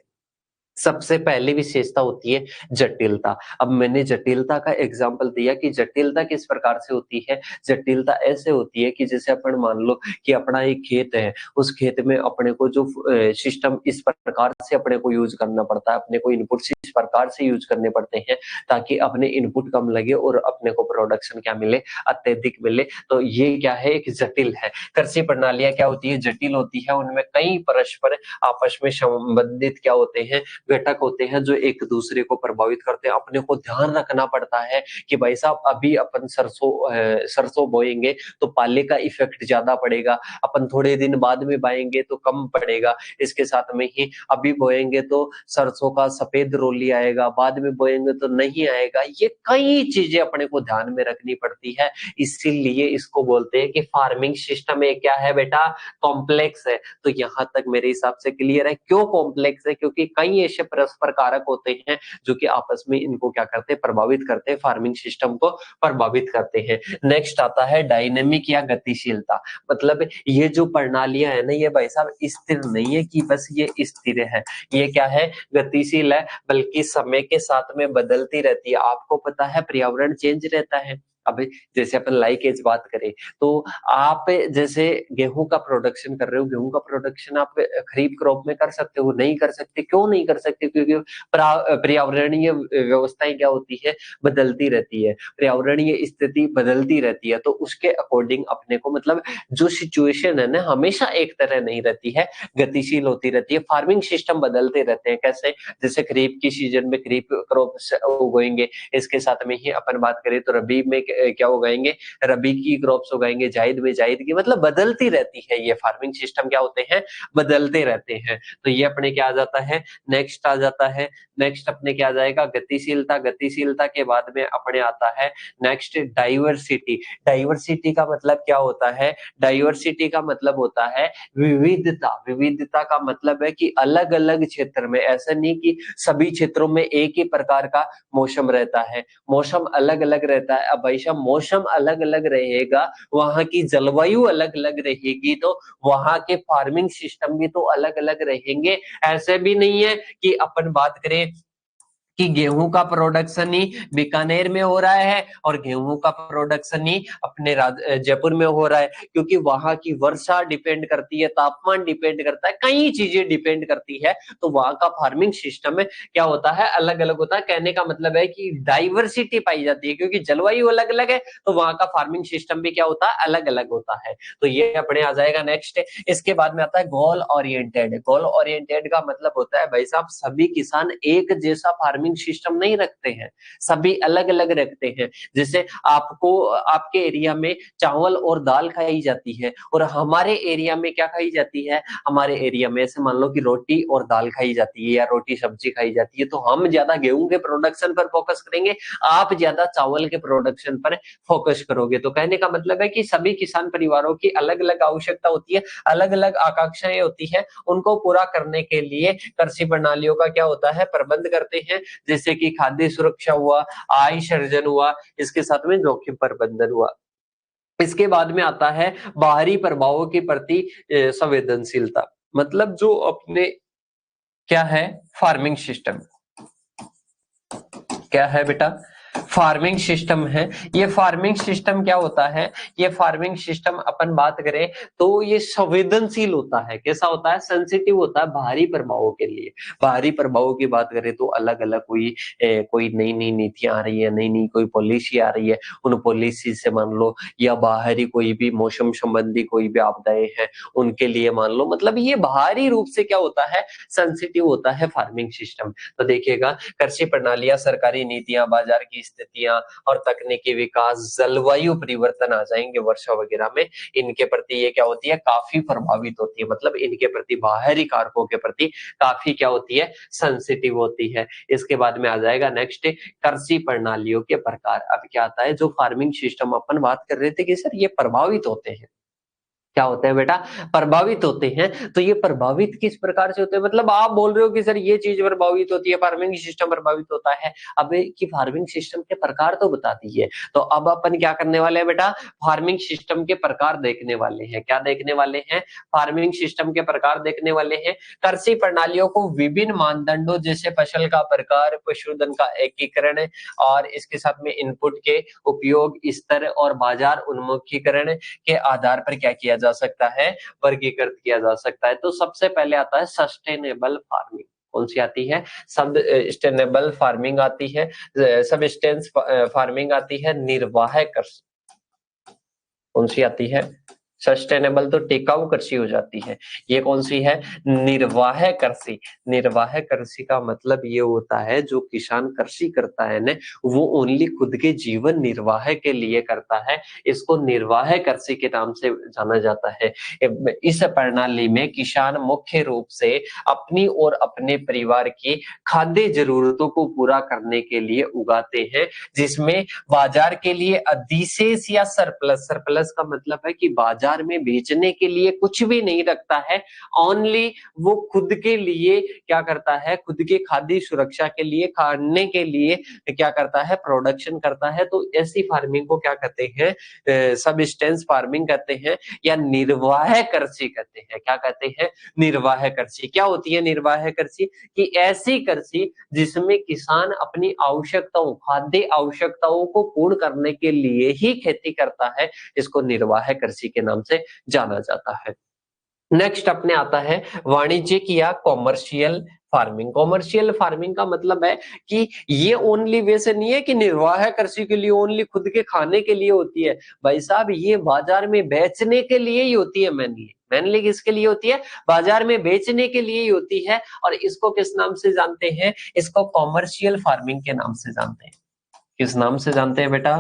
सबसे पहली विशेषता होती है जटिलता। अब मैंने जटिलता का एग्जांपल दिया कि जटिलता किस प्रकार से होती है। जटिलता ऐसे होती है कि जैसे अपन मान लो कि अपना एक खेत है, उस खेत में अपने को जो सिस्टम इस प्रकार से अपने को यूज करना पड़ता है, अपने को इनपुट इस प्रकार से यूज करने पड़ते हैं ताकि अपने इनपुट कम लगे और अपने को प्रोडक्शन क्या मिले, अत्यधिक मिले। तो ये क्या है, एक जटिल है। कृषि प्रणालियां क्या होती है, जटिल होती है। उनमें कई परस्पर आपस में संबंधित क्या होते हैं, घटक होते हैं जो एक दूसरे को प्रभावित करते हैं। अपने को ध्यान रखना पड़ता है कि भाई साहब अभी अपन सरसों बोएंगे तो पाले का इफेक्ट ज्यादा पड़ेगा, अपन थोड़े दिन बाद में बाएंगे तो कम पड़ेगा। इसके साथ में ही अभी बोएंगे तो सरसों का सफेद रोली आएगा, बाद में बोएंगे तो नहीं आएगा। ये कई चीजें अपने को ध्यान में रखनी पड़ती है। इसीलिए इसको बोलते हैं कि फार्मिंग सिस्टम एक क्या है बेटा, कॉम्प्लेक्स है। तो यहाँ तक मेरे हिसाब से क्लियर है। क्यों कॉम्प्लेक्स है, क्योंकि कई ऐसे परस्पर कारक होते हैं जो कि आपस में इनको क्या करते हैं, प्रभावित करते हैं, फार्मिंग सिस्टम को प्रभावित करते हैं। नेक्स्ट आता है डायनेमिक या गतिशीलता। मतलब ये जो प्रणालियां है ना, ये भाई साहब स्थिर नहीं है कि बस ये स्थिर है, ये क्या है, गतिशील है, बल्कि समय के साथ में बदलती रहती है। आपको पता है पर्यावरण चेंज रहता है। अभी जैसे अपन लाइकेज बात करें तो आप जैसे गेहूं का प्रोडक्शन कर रहे हो, गेहूं का प्रोडक्शन आप खरीफ क्रॉप में कर सकते हो, नहीं कर सकते। क्यों नहीं कर सकते, क्योंकि पर्यावरणीय व्यवस्थाएं क्या होती है, बदलती रहती है, पर्यावरणीय स्थिति बदलती रहती है। तो उसके अकॉर्डिंग अपने को मतलब जो सिचुएशन है ना, हमेशा एक तरह नहीं रहती है, गतिशील होती रहती है। फार्मिंग सिस्टम बदलते रहते हैं। कैसे, जैसे खरीफ की सीजन में खरीफ क्रॉप उगाएंगे, इसके साथ में ही अपन बात करें तो रबी में क्या उगाएंगे, रबी की क्रॉप्स उगाएंगे, जायद में जायद की, मतलब बदलती रहती है। ये फार्मिंग सिस्टम क्या होते हैं, बदलते रहते हैं। तो ये अपने क्या आ जाता है, नेक्स्ट आ जाता है। नेक्स्ट अपने क्या आ जाएगा, गतिशीलता। गतिशीलता के बाद में अपने आता है नेक्स्ट डाइवर्सिटी। डाइवर्सिटी का मतलब क्या होता है, डाइवर्सिटी का मतलब होता है विविधता। विविधता का मतलब है कि अलग अलग क्षेत्र में, ऐसा नहीं कि सभी क्षेत्रों में एक ही प्रकार का मौसम रहता है, मौसम अलग अलग रहता है। अब भाई साहब मौसम अलग अलग रहेगा, वहां की जलवायु अलग अलग रहेगी, तो वहां के फार्मिंग सिस्टम भी तो अलग अलग रहेंगे। ऐसे भी नहीं है कि अपन बात करें कि गेहूं का प्रोडक्शन ही बीकानेर में हो रहा है और गेहूं का प्रोडक्शन ही अपने जयपुर में हो रहा है, क्योंकि वहां की वर्षा डिपेंड करती है, तापमान डिपेंड करता है, कई चीजें डिपेंड करती है। तो वहां का फार्मिंग सिस्टम में क्या होता है, अलग अलग होता है। कहने का मतलब है कि डाइवर्सिटी पाई जाती है, क्योंकि जलवायु अलग अलग है तो वहां का फार्मिंग सिस्टम भी क्या होता है, अलग अलग होता है। तो ये अपने आ जाएगा नेक्स्ट। इसके बाद में आता है गोल ओरिएंटेड। गोल ओरिएंटेड का मतलब होता है भाई साहब सभी किसान एक जैसा फार्मिंग फार्मिंग सिस्टम नहीं रखते हैं, सभी अलग अलग रखते हैं। जैसे आपको आपके एरिया में चावल और दाल खाई जाती है और हमारे एरिया में क्या खाई जाती है, हमारे एरिया में ऐसे मान लो कि रोटी और दाल खाई जाती है या रोटी सब्जी खाई जाती है, तो हम ज्यादा गेहूं के प्रोडक्शन पर फोकस करेंगे, आप ज्यादा चावल के प्रोडक्शन पर फोकस करोगे। तो कहने का मतलब है कि सभी किसान परिवारों की अलग अलग आवश्यकता होती है, अलग अलग आकांक्षाएं होती है, उनको पूरा करने के लिए कृषि प्रणालियों का क्या होता है, प्रबंध करते हैं। जैसे कि खाद्य सुरक्षा हुआ, आय सृजन हुआ, इसके साथ में जोखिम प्रबंधन हुआ। इसके बाद में आता है बाहरी प्रभावों के प्रति संवेदनशीलता। मतलब जो अपने क्या है, फार्मिंग सिस्टम क्या है बेटा, फार्मिंग सिस्टम है। ये फार्मिंग सिस्टम क्या होता है, ये फार्मिंग सिस्टम अपन बात करें तो ये संवेदनशील होता है। कैसा होता है, सेंसिटिव होता है बाहरी प्रभावों के लिए। बाहरी प्रभावों की बात करें तो अलग अलग कोई नई नई नीतियां आ रही है, नई नई कोई पॉलिसी आ रही है, उन पॉलिसी से मान लो, या बाहरी कोई भी मौसम संबंधी कोई भी आपदाएं हैं उनके लिए मान लो, मतलब ये बाहरी रूप से क्या होता है, सेंसिटिव होता है फार्मिंग सिस्टम। तो देखिएगा, कृषि प्रणालियां, सरकारी नीतियां, बाजार की स्थितियां और तकनीकी विकास, जलवायु परिवर्तन आ जाएंगे वर्षा वगैरह में, इनके प्रति ये क्या होती है, काफी प्रभावित होती है। मतलब इनके प्रति, बाहरी कारकों के प्रति काफी क्या होती है, सेंसिटिव होती है। इसके बाद में आ जाएगा नेक्स्ट, कृषि प्रणालियों के प्रकार। अब क्या आता है, जो फार्मिंग सिस्टम अपन बात कर रहे थे कि सर ये प्रभावित होते हैं, क्या होते हैं बेटा, प्रभावित होते हैं। तो ये प्रभावित किस प्रकार से होते हैं, मतलब आप बोल रहे हो कि सर ये चीज प्रभावित होती है, फार्मिंग सिस्टम प्रभावित होता है। अब कि फार्मिंग सिस्टम के प्रकार तो बता दीजिए। तो अब अपन क्या करने वाले हैं बेटा, फार्मिंग सिस्टम के प्रकार देखने वाले हैं। क्या देखने वाले हैं, फार्मिंग सिस्टम के प्रकार देखने वाले हैं। कृषि प्रणालियों को विभिन्न मानदंडों, जैसे फसल का प्रकार, पशुधन का एकीकरण और इसके साथ में इनपुट के उपयोग स्तर और बाजार उन्मुखीकरण के आधार पर क्या किया जा सकता है, वर्गीकृत किया जा सकता है। तो सबसे पहले आता है सस्टेनेबल फार्मिंग। कौन सी आती है, सस्टेनेबल फार्मिंग आती है, सबसिस्टेंस फार्मिंग आती है, निर्वाह कृषि कौन सी आती है, सस्टेनेबल तो टिकाऊ कृषि हो जाती है। ये कौन सी है, निर्वाह कृषि। निर्वाह कृषि का मतलब ये होता है, जो किसान कृषि करता है ना, वो ओनली खुद के जीवन निर्वाह के लिए करता है, इसको निर्वाह कृषि के नाम से जाना जाता है। इस प्रणाली में किसान मुख्य रूप से अपनी और अपने परिवार की खाद्य जरूरतों को पूरा करने के लिए उगाते हैं, जिसमें बाजार के लिए अधिशेष या सरप्लस, सरप्लस का मतलब है कि बाजार में बेचने के लिए कुछ भी नहीं रखता है, ओनली वो खुद के लिए क्या करता है, खुद के खाद्य सुरक्षा के लिए, खाने के लिए क्या करता है, प्रोडक्शन करता है। तो ऐसी फार्मिंग को क्या कहते हैं, सबसिस्टेंस फार्मिंग कहते हैं या निर्वाह कृषि कहते हैं। क्या कहते हैं, निर्वाह कृषि। क्या होती है निर्वाह कृषि, कि ऐसी कृषि जिसमें किसान अपनी आवश्यकताओं, खाद्य आवश्यकताओं को पूर्ण करने के लिए ही खेती करता है, इसको निर्वाह कृषि के नाम से जाना जाता है। नेक्स्ट अपने आता है वाणिज्यिक या कॉमर्शियल फार्मिंग। कॉमर्शियल फार्मिंग का मतलब है कि ये ओनली वैसे नहीं है कि निर्वाह कृषि के लिए ओनली खुद के खाने के लिए होती है, भाई साहब ये बाजार में बेचने के लिए ही होती है। मेनली किसके लिए होती है, बाजार में बेचने के लिए ही होती है। और इसको किस नाम से जानते हैं, इसको कॉमर्शियल फार्मिंग के नाम से जानते हैं। किस नाम से जानते हैं बेटा,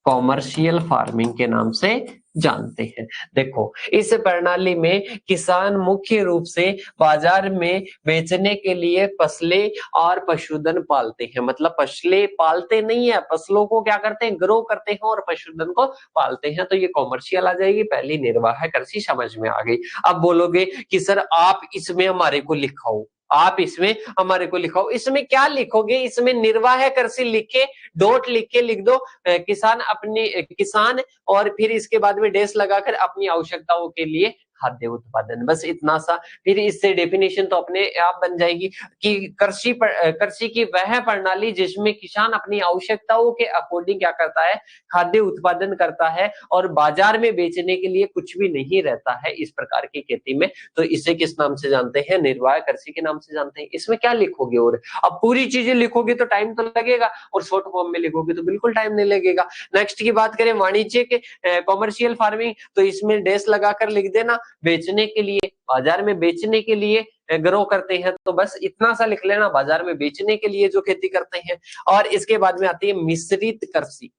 कॉमर्शियल फार्मिंग के नाम से जानते हैं। देखो, इस प्रणाली में किसान मुख्य रूप से बाजार में बेचने के लिए फसलें और पशुधन पालते हैं। मतलब फसलें पालते नहीं है, फसलों को क्या करते हैं, ग्रो करते हैं और पशुधन को पालते हैं। तो ये कॉमर्शियल आ जाएगी। पहली निर्वाह कृषि समझ में आ गई। अब बोलोगे कि सर आप इसमें हमारे को लिखाओ, आप इसमें हमारे को लिखाओ। इसमें क्या लिखोगे, इसमें निर्वाह कृषि लिख के डॉट लिख के लिख दो, किसान और फिर इसके बाद में डैश लगाकर अपनी आवश्यकताओं के लिए खाद्य उत्पादन, बस इतना सा। फिर इससे डेफिनेशन तो अपने आप बन जाएगी कि कृषि की वह प्रणाली जिसमें किसान अपनी आवश्यकताओं के अकॉर्डिंग क्या करता है, खाद्य उत्पादन करता है और बाजार में बेचने के लिए कुछ भी नहीं रहता है, इस प्रकार की खेती में। तो इसे किस नाम से जानते हैं, निर्वाह कृषि के नाम से जानते हैं। इसमें क्या लिखोगे, और अब पूरी चीजें लिखोगे तो टाइम तो लगेगा, और शॉर्ट फॉर्म में लिखोगे तो बिल्कुल टाइम नहीं लगेगा। नेक्स्ट की बात करें वाणिज्यिक कॉमर्शियल फार्मिंग, तो इसमें डैश लगाकर लिख देना बेचने के लिए, बाजार में बेचने के लिए ग्रो करते हैं। तो बस इतना सा लिख लेना, बाजार में बेचने के लिए जो खेती करते हैं। और इसके बाद में आती है मिश्रित कृषि।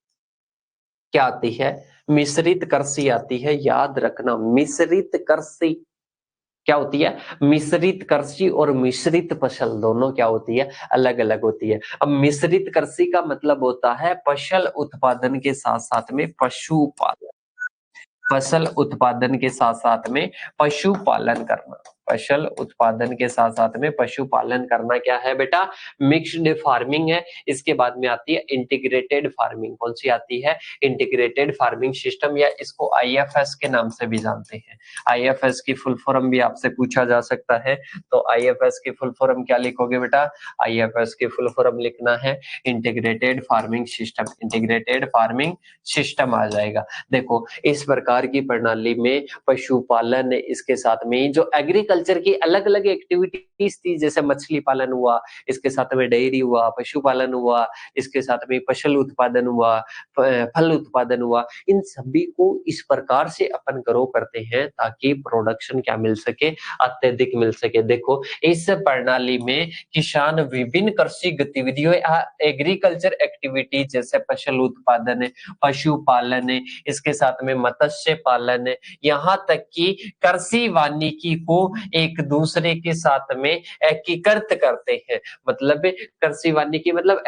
क्या आती है? मिश्रित कृषि आती है, याद रखना। मिश्रित कृषि क्या होती है? मिश्रित कृषि और मिश्रित फसल दोनों क्या होती है? अलग अलग होती है। अब मिश्रित कृषि का मतलब होता है फसल उत्पादन के साथ साथ में पशुपालन, फसल उत्पादन के साथ साथ में पशुपालन करना। फसल उत्पादन के साथ साथ में पशुपालन करना क्या है बेटा? मिक्स्ड फार्मिंग है। इसके बाद में आती है इंटीग्रेटेड फार्मिंग। कौन सी आती है? इंटीग्रेटेड फार्मिंग सिस्टम, या इसको आईएफएस के नाम से भी जानते हैं। आईएफएस की फुल फॉर्म भी आपसे पूछा जा सकता है। तो आईएफएस की फुल फॉर्म क्या लिखोगे बेटा? आईएफएस की फुल फॉर्म लिखना है integrated farming system. Integrated farming system आ जाएगा। देखो, इस प्रकार की प्रणाली में पशुपालन, इसके साथ में जो एग्रीकल्चर की अलग अलग एक्टिविटीज थी, जैसे मछली पालन हुआ, इसके साथ में डेयरी हुआ, पशुपालन हुआ, इसके साथ में फसल उत्पादन हुआ, फल उत्पादन हुआ, इन सभी को इस प्रकार से अपन ग्रो करते हैं ताकि प्रोडक्शन क्या मिल सके? अत्यधिक मिल सके। देखो, इस प्रणाली में किसान विभिन्न कृषि गतिविधियों या एग्रीकल्चर एक्टिविटी जैसे फसल उत्पादन, पशुपालन है, इसके साथ में मत्स्य पालन है, यहाँ तक कि कृषि वानिकी को एक दूसरे के साथ में एकीकृत करते हैं। मतलब कृषि वानिकी मतलब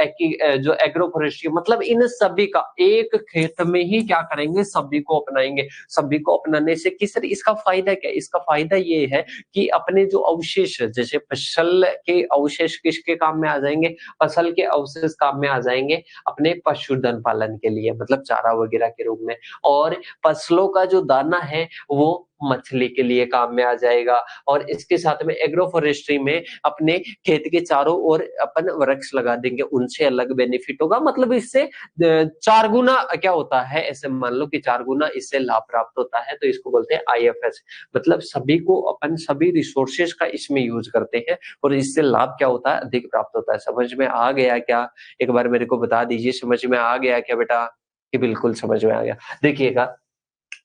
जो एग्रो फॉरेस्ट्री, मतलब इन सभी का एक खेत में ही क्या करेंगे? सभी को अपनाएंगे। सभी को अपनाने से इसका फायदा क्या? इसका फायदा ये है कि अपने जो अवशेष, जैसे फसल के अवशेष किसके काम में आ जाएंगे? फसल के अवशेष काम में आ जाएंगे अपने पशुधन पालन के लिए, मतलब चारा वगैरह के रूप में। और फसलों का जो दाना है वो मछली के लिए काम में आ जाएगा। और इसके साथ में एग्रो फॉरेस्ट्री में अपने खेत के चारों ओर अपन वृक्ष लगा देंगे, उनसे अलग बेनिफिट होगा। मतलब इससे 4 गुना क्या होता है, ऐसे मान लो कि 4 गुना इससे लाभ प्राप्त होता है। तो इसको बोलते हैं आईएफएस। मतलब सभी को अपन सभी रिसोर्सेज का इसमें यूज करते हैं और इससे लाभ क्या होता है? अधिक प्राप्त होता है। समझ में आ गया क्या? एक बार मेरे को बता दीजिए, समझ में आ गया क्या बेटा? कि बिल्कुल समझ में आ गया। देखिएगा,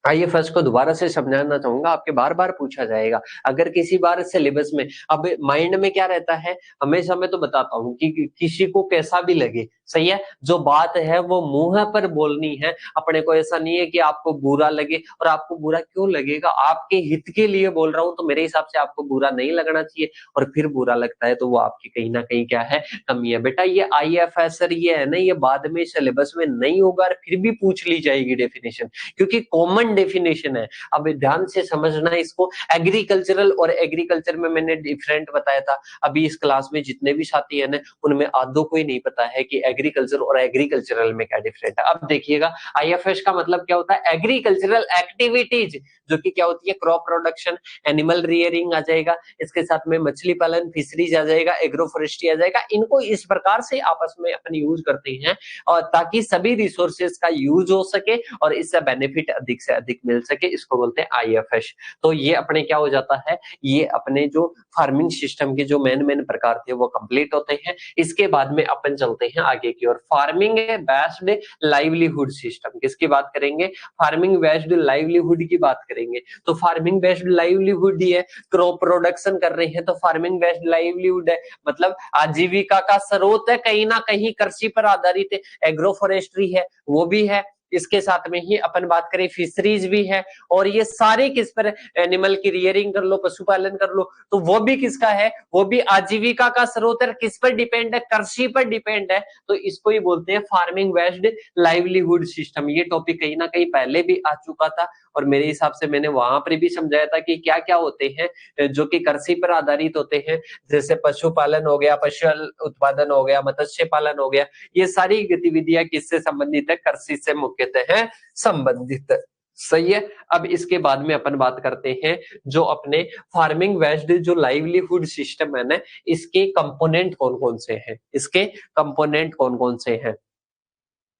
आईएफएस को दोबारा से समझाना चाहूंगा, आपके बार बार पूछा जाएगा अगर किसी बार सिलेबस में। अब माइंड में क्या रहता है, हमेशा मैं तो बताता हूँ कि किसी को कैसा भी लगे, सही है, जो बात है वो मुंह पर बोलनी है। अपने को ऐसा नहीं है कि आपको बुरा लगे, और आपको बुरा क्यों लगेगा? आपके हित के लिए बोल रहा हूँ, तो मेरे हिसाब से आपको बुरा नहीं लगना चाहिए। और फिर बुरा लगता है तो वो आपकी कहीं ना कहीं क्या है? कमी है। बेटा ये आईएफएस ये है ना, ये बाद में सिलेबस में नहीं होगा, फिर भी पूछ ली जाएगी डेफिनेशन, क्योंकि कॉमन डेफिनेशन है। अब ध्यान से समझना इसको। एग्रीकल्चरल और एग्रीकल्चर में मैंने डिफरेंट बताया था। अभी इस क्लास में जितने भी साथी है ना, उनमें आधों को ही नहीं पता है कि एग्रीकल्चर और एग्रीकल्चरल में क्या डिफरेंट है। अब देखिएगा, आईएफएस का मतलब क्या होता है? एग्रीकल्चरल एक्टिविटीज, जो कि क्या होती है? क्रॉप प्रोडक्शन, एनिमल रियरिंग आ जाएगा, इसके साथ में मछली पालन, फिशरीज आ जाएगा, एग्रो फॉरेस्ट्री आ जाएगा। इनको इस प्रकार से आपस में अपन यूज करते हैं और ताकि सभी रिसोर्सेज का यूज हो सके और इससे बेनिफिट अधिक से अधिक मिल सके। इसको बोलते हैं आईएफएस। तो ये अपने क्या हो जाता है, ये अपने जो फार्मिंग सिस्टम के जो मेन प्रकार थे वो कंप्लीट होते हैं। इसके बाद में अपन चलते हैं आगे की ओर। फार्मिंग बेस्ड लाइवलीहुड सिस्टम, किसकी बात करेंगे? फार्मिंग बेस्ड लाइवलीहुड की बात करेंगे। तो फार्मिंग बेस्ड लाइवलीहुड ही है, क्रॉप प्रोडक्शन कर रहे हैं तो फार्मिंग बेस्ड लाइवलीहुड है, मतलब आजीविका का स्रोत है, कहीं ना कहीं कृषि पर आधारित है। एग्रो फॉरेस्ट्री है, वो भी है। इसके साथ में ही अपन बात करें फिशरीज भी है, और ये सारे किस पर? एनिमल की रियरिंग कर लो, पशुपालन कर लो, तो वो भी किसका है? वो भी आजीविका का स्रोत है। किस पर डिपेंड है? कृषि पर डिपेंड है। तो इसको ही बोलते हैं फार्मिंग बेस्ड लाइवलीहुड सिस्टम। ये टॉपिक कहीं ना कहीं पहले भी आ चुका था और मेरे हिसाब से मैंने वहां पर भी समझाया था कि क्या क्या होते हैं जो कि कृषि पर आधारित होते हैं, जैसे पशुपालन हो गया, पशु उत्पादन हो गया, मत्स्य पालन हो गया। ये सारी गतिविधियां किससे संबंधित है? कृषि से मुख्यतः है संबंधित है। सही है। अब इसके बाद में अपन बात करते हैं जो अपने फार्मिंग बेस्ड जो लाइवलीहुड सिस्टम है ना, इसके कंपोनेंट कौन कौन से हैं? इसके कंपोनेंट कौन कौन से हैं?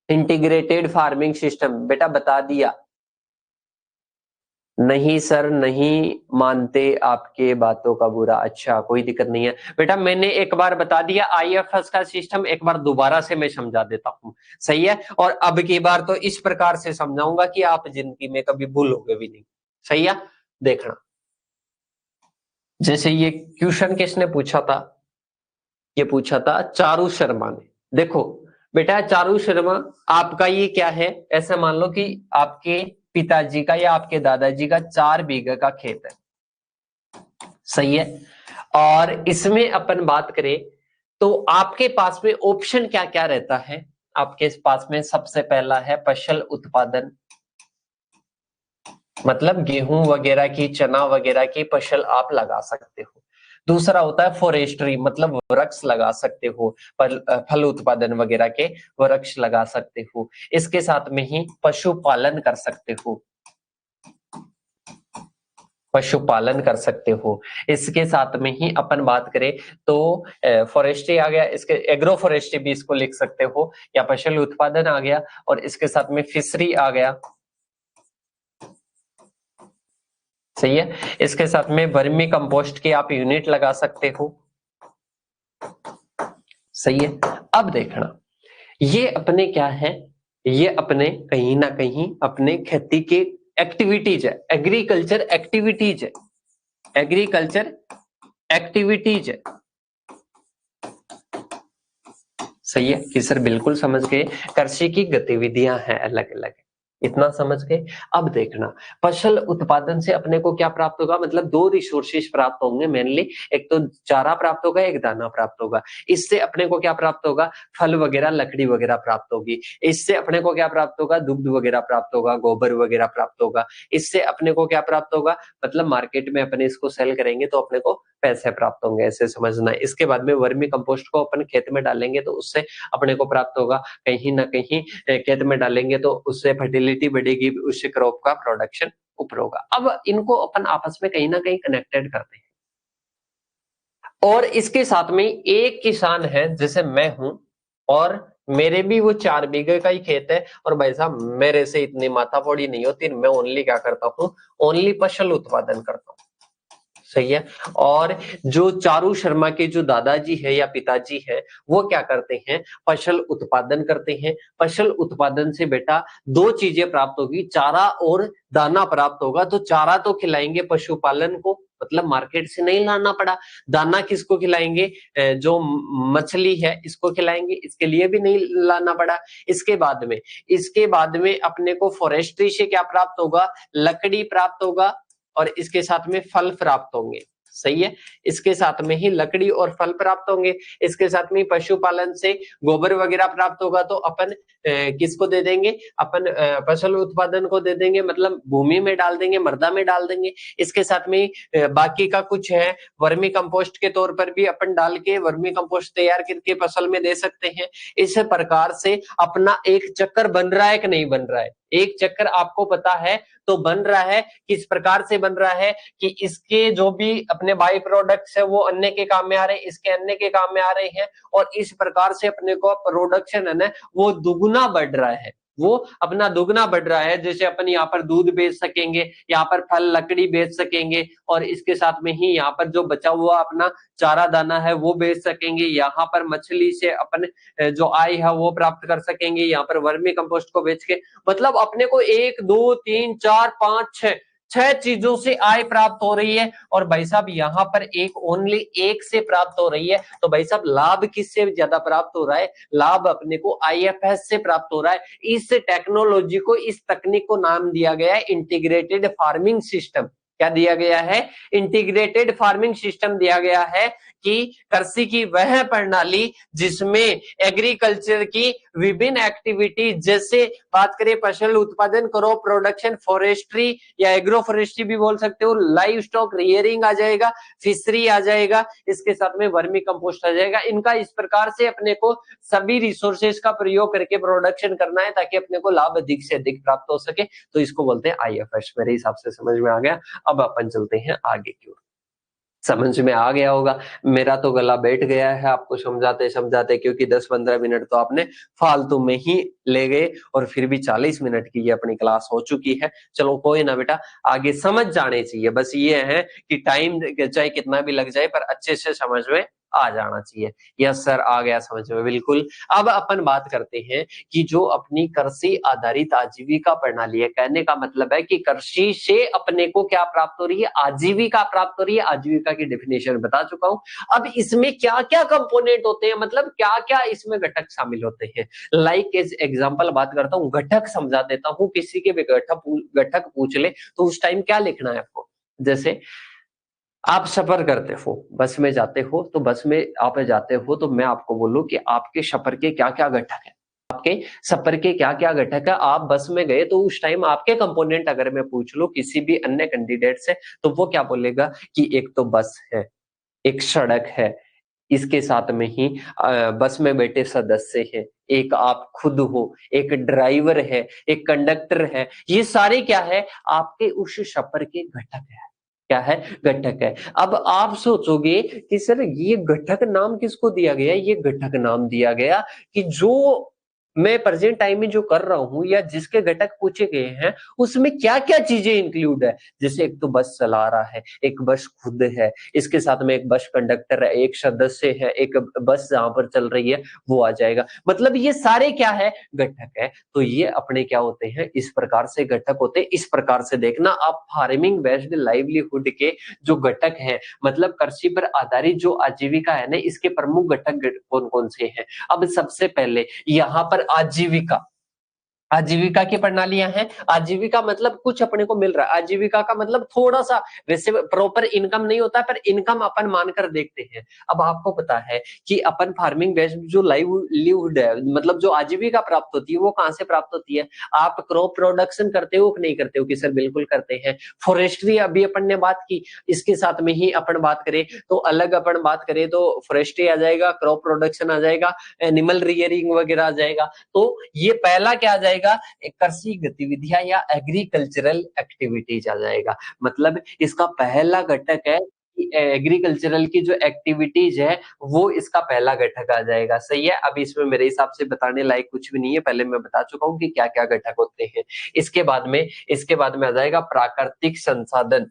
इंटीग्रेटेड फार्मिंग सिस्टम, बेटा बता दिया। नहीं सर, नहीं मानते आपके बातों का बुरा। अच्छा, कोई दिक्कत नहीं है बेटा, मैंने एक बार बता दिया आईएफएस का सिस्टम, एक बार दोबारा से मैं समझा देता हूँ, सही है। और अब की बार तो इस प्रकार से समझाऊंगा कि आप जिंदगी में कभी भूलोगे भी नहीं, सही है। देखना, जैसे ये क्वेश्चन किसने पूछा था, ये पूछा था चारू शर्मा ने। देखो बेटा चारू शर्मा, आपका ये क्या है, ऐसे मान लो कि आपके पिताजी का या आपके दादाजी का 4 बीघे का खेत है, सही है। और इसमें अपन बात करें तो आपके पास में ऑप्शन क्या क्या रहता है, आपके पास में सबसे पहला है फसल उत्पादन, मतलब गेहूं वगैरह की, चना वगैरह की फसल आप लगा सकते हो। दूसरा होता है फॉरेस्ट्री, मतलब वृक्ष लगा सकते हो, फल उत्पादन वगैरह के वृक्ष लगा सकते हो। इसके साथ में ही पशुपालन कर सकते हो, पशुपालन कर सकते हो। इसके साथ में ही अपन बात करें तो फॉरेस्ट्री आ गया, इसके एग्रो फॉरेस्ट्री भी इसको लिख सकते हो, या फसल उत्पादन आ गया, और इसके साथ में फिशरी आ गया, सही है। इसके साथ में वर्मी कंपोस्ट की आप यूनिट लगा सकते हो, सही है। अब देखना, ये अपने क्या है, ये अपने कहीं ना कहीं अपने खेती के एक्टिविटीज है, एग्रीकल्चर एक्टिविटीज है, एग्रीकल्चर एक्टिविटीज है, सही है कि सर बिल्कुल समझ गए, कृषि की गतिविधियां हैं अलग अलग, इतना समझ गए। अब देखना, फसल उत्पादन से अपने को क्या प्राप्त होगा, मतलब 2 रिसोर्सेज प्राप्त होंगे मेनली, एक तो चारा प्राप्त होगा, एक दाना प्राप्त होगा। इससे अपने को क्या प्राप्त होगा, फल वगैरह, लकड़ी वगैरह प्राप्त होगी। इससे अपने को क्या प्राप्त होगा, दुग्ध वगैरह प्राप्त होगा, गोबर वगैरह प्राप्त होगा। इससे अपने को क्या प्राप्त होगा, मतलब मार्केट में अपने इसको सेल करेंगे तो अपने को पैसे प्राप्त होंगे, ऐसे समझना है। इसके बाद में वर्मी कंपोस्ट को अपन खेत में डालेंगे तो उससे अपने को प्राप्त होगा, कहीं ना कहीं खेत में डालेंगे तो उससे फर्टिलिटी बढ़ेगी, उससे क्रॉप का प्रोडक्शन ऊपर होगा। अब इनको अपन आपस में कहीं ना कहीं कनेक्टेड करते हैं। और इसके साथ में एक किसान है जैसे मैं हूं, और मेरे भी वो 4 बीघे का ही खेत है, और भाई साहब मेरे से इतनी माथापौड़ी नहीं होती, मैं ओनली क्या करता हूँ, ओनली फसल उत्पादन करता हूँ, सही है। और जो चारू शर्मा के जो दादाजी है या पिताजी है, वो क्या करते हैं, फसल उत्पादन करते हैं। फसल उत्पादन से बेटा 2 चीजें प्राप्त होगी, चारा और दाना प्राप्त होगा। तो चारा तो खिलाएंगे पशुपालन को, मतलब मार्केट से नहीं लाना पड़ा। दाना किसको खिलाएंगे, जो मछली है इसको खिलाएंगे, इसके लिए भी नहीं लाना पड़ा। इसके बाद में अपने को फॉरेस्ट्री से क्या प्राप्त होगा, लकड़ी प्राप्त होगा, और इसके साथ में फल प्राप्त होंगे, सही है। इसके साथ में ही लकड़ी और फल प्राप्त होंगे। इसके साथ में पशुपालन से गोबर वगैरह प्राप्त होगा, तो अपन किसको दे देंगे, अपन फसल उत्पादन को दे देंगे, मतलब भूमि में डाल देंगे, मृदा में डाल देंगे। इसके साथ में बाकी का कुछ है, वर्मी कंपोस्ट के तौर पर भी अपन डाल के वर्मी कंपोस्ट तैयार करके फसल में दे सकते हैं। इस प्रकार से अपना एक चक्कर बन रहा है कि नहीं बन रहा है, एक चक्कर आपको पता है तो बन रहा है। किस प्रकार से बन रहा है कि इसके जो भी अपने बाई प्रोडक्ट्स है वो अन्य के काम में आ रहे हैं, इसके अन्य के काम में आ रहे हैं, और इस प्रकार से अपने को प्रोडक्शन है ना वो दुगुना बढ़ रहा है, वो अपना दुगना बढ़ रहा है। जैसे अपन यहाँ पर दूध बेच सकेंगे, यहाँ पर फल लकड़ी बेच सकेंगे, और इसके साथ में ही यहाँ पर जो बचा हुआ अपना चारा दाना है वो बेच सकेंगे। यहाँ पर मछली से अपन जो आय है वो प्राप्त कर सकेंगे, यहाँ पर वर्मी कंपोस्ट को बेच के, मतलब अपने को 1 2 3 4 5 6 चीजों से आय प्राप्त हो रही है। और भाई साहब यहाँ पर एक ओनली एक से प्राप्त हो रही है, तो भाई साहब लाभ किससे ज्यादा प्राप्त हो रहा है, लाभ अपने को आईएफएस से प्राप्त हो रहा है। इस टेक्नोलॉजी को, इस तकनीक को नाम दिया गया है इंटीग्रेटेड फार्मिंग सिस्टम। क्या दिया गया है, इंटीग्रेटेड फार्मिंग सिस्टम दिया गया है, कि कृषि की वह प्रणाली जिसमें एग्रीकल्चर की विभिन्न एक्टिविटी, जैसे बात करें फसल उत्पादन, क्रॉप प्रोडक्शन, फॉरेस्ट्री या एग्रो फॉरेस्ट्री भी बोल सकते हो, लाइव स्टॉक रियरिंग आ जाएगा, फिशरी आ जाएगा, इसके साथ में वर्मी कंपोस्ट आ जाएगा। इनका इस प्रकार से अपने को सभी रिसोर्सेज का प्रयोग करके प्रोडक्शन करना है, ताकि अपने को लाभ अधिक से अधिक प्राप्त हो सके। तो इसको बोलते हैं आईएफएस। मेरे हिसाब से समझ में आ गया। अब अपन चलते हैं आगे की ओर। समझ में आ गया होगा, मेरा तो गला बैठ गया है आपको समझाते समझाते, क्योंकि 10-15 मिनट तो आपने फालतू में ही ले गए, और फिर भी 40 मिनट की ये अपनी क्लास हो चुकी है। चलो कोई ना बेटा, आगे समझ जाने चाहिए, बस ये है कि टाइम चाहे कितना भी लग जाए पर अच्छे से समझ में आ जाना चाहिए। यस सर, आ गया समझ में, बिल्कुल। अब अपन बात करते हैं कि जो अपनी कृषि आधारित आजीविका प्रणाली है, कहने का मतलब है कि कृषि से अपने को क्या प्राप्त हो रही है, आजीविका प्राप्त हो रही है। आजीविका की डेफिनेशन बता चुका हूं। अब इसमें क्या क्या कंपोनेंट होते हैं, मतलब क्या क्या इसमें घटक शामिल होते हैं। लाइक एज एग्जाम्पल बात करता हूँ, घटक समझा देता हूँ। किसी के भी घटक पूछ ले तो उस टाइम क्या लिखना है आपको। जैसे आप सफर करते हो, बस में जाते हो, तो बस में आप जाते हो तो मैं आपको बोलूं कि आपके सफर के क्या क्या घटक है, आपके सफर के क्या क्या घटक है। आप बस में गए तो उस टाइम आपके कंपोनेंट अगर मैं पूछ लूं किसी भी अन्य कैंडिडेट से, तो वो क्या बोलेगा कि एक तो बस है, एक सड़क है, इसके साथ में ही बस में बैठे सदस्य हैं, एक आप खुद हो, एक ड्राइवर है, एक कंडक्टर है। ये सारे क्या है, आपके उस सफर के घटक है। क्या है, घटक है। अब आप सोचोगे कि सर ये घटक नाम किसको दिया गया, ये घटक नाम दिया गया कि जो मैं प्रेजेंट टाइम में जो कर रहा हूं या जिसके घटक पूछे गए हैं उसमें क्या क्या चीजें इंक्लूड है। जैसे एक तो बस चला रहा है, एक बस खुद है, इसके साथ में एक बस कंडक्टर है, एक सदस्य है, एक बस जहां पर चल रही है वो आ जाएगा। मतलब ये सारे क्या है, घटक है। तो ये अपने क्या होते हैं, इस प्रकार से घटक होते हैं। इस प्रकार से देखना आप फार्मिंग बेस्ड लाइवलीहुड के जो घटक हैं, मतलब कृषि पर आधारित जो आजीविका है ना, इसके प्रमुख घटक कौन कौन से हैं। अब सबसे पहले यहाँ पर आजीविका, आजीविका की प्रणालियां हैं। आजीविका मतलब कुछ अपने को मिल रहा है। आजीविका का मतलब थोड़ा सा, वैसे प्रॉपर इनकम नहीं होता है, पर इनकम अपन मानकर देखते हैं। अब आपको पता है कि अपन फार्मिंग बेस्ड जो लाइवलीहुड है, मतलब जो आजीविका प्राप्त होती है वो कहां से प्राप्त होती है। आप क्रॉप प्रोडक्शन करते हो कि नहीं करते हो, कि सर बिल्कुल करते हैं। फॉरेस्ट्री अभी अपन ने बात की, इसके साथ में ही अपन बात करें तो अलग अपन बात करें तो फॉरेस्ट्री आ जाएगा, क्रॉप प्रोडक्शन आ जाएगा, एनिमल रियरिंग वगैरह आ जाएगा। तो ये पहला क्या आ जाएगा, कृषि गतिविधियां या एग्रीकल्चरल एक्टिविटीज आ जाएगा। मतलब इसका पहला घटक है कि एग्रीकल्चरल की जो एक्टिविटीज है वो इसका पहला घटक आ जाएगा। सही है। अब इसमें मेरे हिसाब से बताने लायक कुछ भी नहीं है, पहले मैं बता चुका हूँ कि क्या क्या घटक होते हैं। इसके बाद में आ जाएगा प्राकृतिक संसाधन।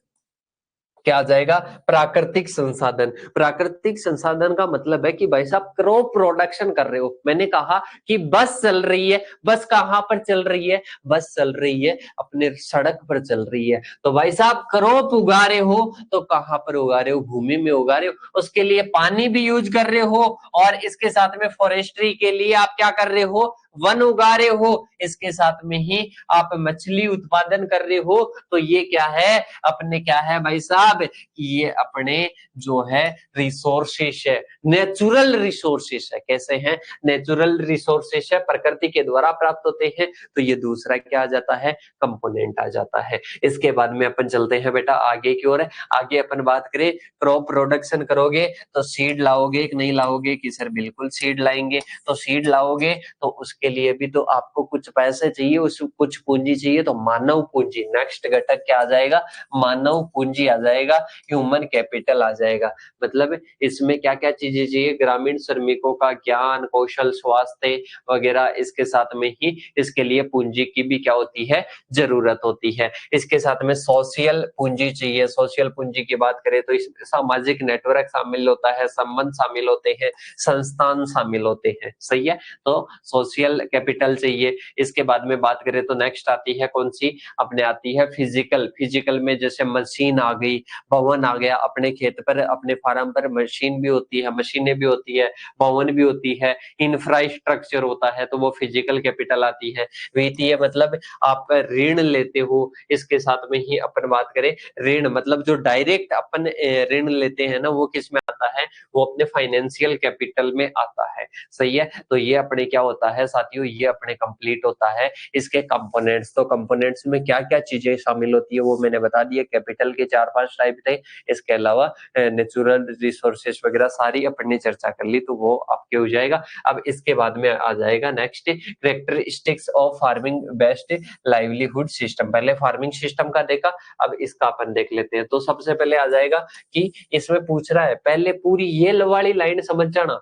क्या आ जाएगा, प्राकृतिक संसाधन। प्राकृतिक संसाधन का मतलब है कि भाई साहब क्रॉप प्रोडक्शन कर रहे हो। मैंने कहा कि बस चल रही है, बस कहां पर चल रही है, बस चल रही है अपने सड़क पर चल रही है। तो भाई साहब क्रॉप उगा रहे हो तो कहां पर उगा रहे हो, भूमि में उगा रहे हो, उसके लिए पानी भी यूज कर रहे हो, और इसके साथ में फॉरेस्ट्री के लिए आप क्या कर रहे हो, वन उगा रहे हो, इसके साथ में ही आप मछली उत्पादन कर रहे हो। तो ये क्या है, अपने क्या है भाई साहब, कि ये अपने जो है रिसोर्सेस है, नेचुरल रिसोर्सेस है। कैसे हैं, नेचुरल रिसोर्सेस है, प्रकृति के द्वारा प्राप्त होते हैं। तो ये दूसरा क्या आ जाता है, कंपोनेंट आ जाता है। इसके बाद में अपन चलते हैं बेटा आगे की ओर। आगे अपन बात करें, क्रॉप प्रोडक्शन करोगे तो सीड लाओगे कि नहीं लाओगे, कि सर बिल्कुल सीड लाएंगे। तो सीड लाओगे तो उसके लिए भी तो आपको कुछ पैसे चाहिए, उस कुछ पूंजी चाहिए। तो मानव पूंजी, नेक्स्ट घटक क्या आ जाएगा, मानव पूंजी आ जाएगा, ह्यूमन कैपिटल आ जाएगा। मतलब इसमें क्या क्या चीजें चाहिए, ग्रामीण श्रमिकों का ज्ञान कौशल स्वास्थ्य वगैरह, इसके साथ में ही इसके लिए पूंजी की भी क्या होती है, जरूरत होती है। इसके साथ में सोशल पूंजी चाहिए। सोशल पूंजी की बात करें तो इसमें सामाजिक नेटवर्क शामिल होता है, संबंध शामिल होते हैं, संस्थान शामिल होते हैं। सही है। तो सोशल कैपिटल चाहिए। इसके बाद में बात करें तो नेक्स्ट आती है कौन सी, अपने आती है फिजिकल। फिजिकल में जैसे मशीन आ गई, भवन आ गया। अपने खेत पर अपने फार्म पर मशीन भी होती है, मशीनें भी होती है, भवन भी होती है, इंफ्रास्ट्रक्चर होता है, तो वो फिजिकल कैपिटल आती है। वित्तीय मतलब आप ऋण लेते हो। इसके साथ में ही अपन बात करें, ऋण मतलब जो डायरेक्ट अपन ऋण लेते हैं ना, वो किस में आता है, वो अपने फाइनेंशियल कैपिटल में आता है। सही है। तो ये अपने क्या होता है साथियों, ये अपने कंप्लीट होता है इसके कंपोनेंट्स। तो कंपोनेंट्स में क्या क्या चीजें शामिल होती है वो मैंने बता दिया। कैपिटल के 4-5 टाइप थे, इसके अलावा नेचुरल रिसोर्सेस वगैरह सारी अपन ने चर्चा कर ली, तो वो आपके हो जाएगा। अब इसके बाद में आ जाएगा next, characteristics of farming based livelihood system. पहले फार्मिंग सिस्टम का देखा, अब इसका अपन देख लेते हैं। तो सबसे पहले आ जाएगा कि इसमें पूछ रहा है, पहले पूरी ये वाली लाइन समझ जाना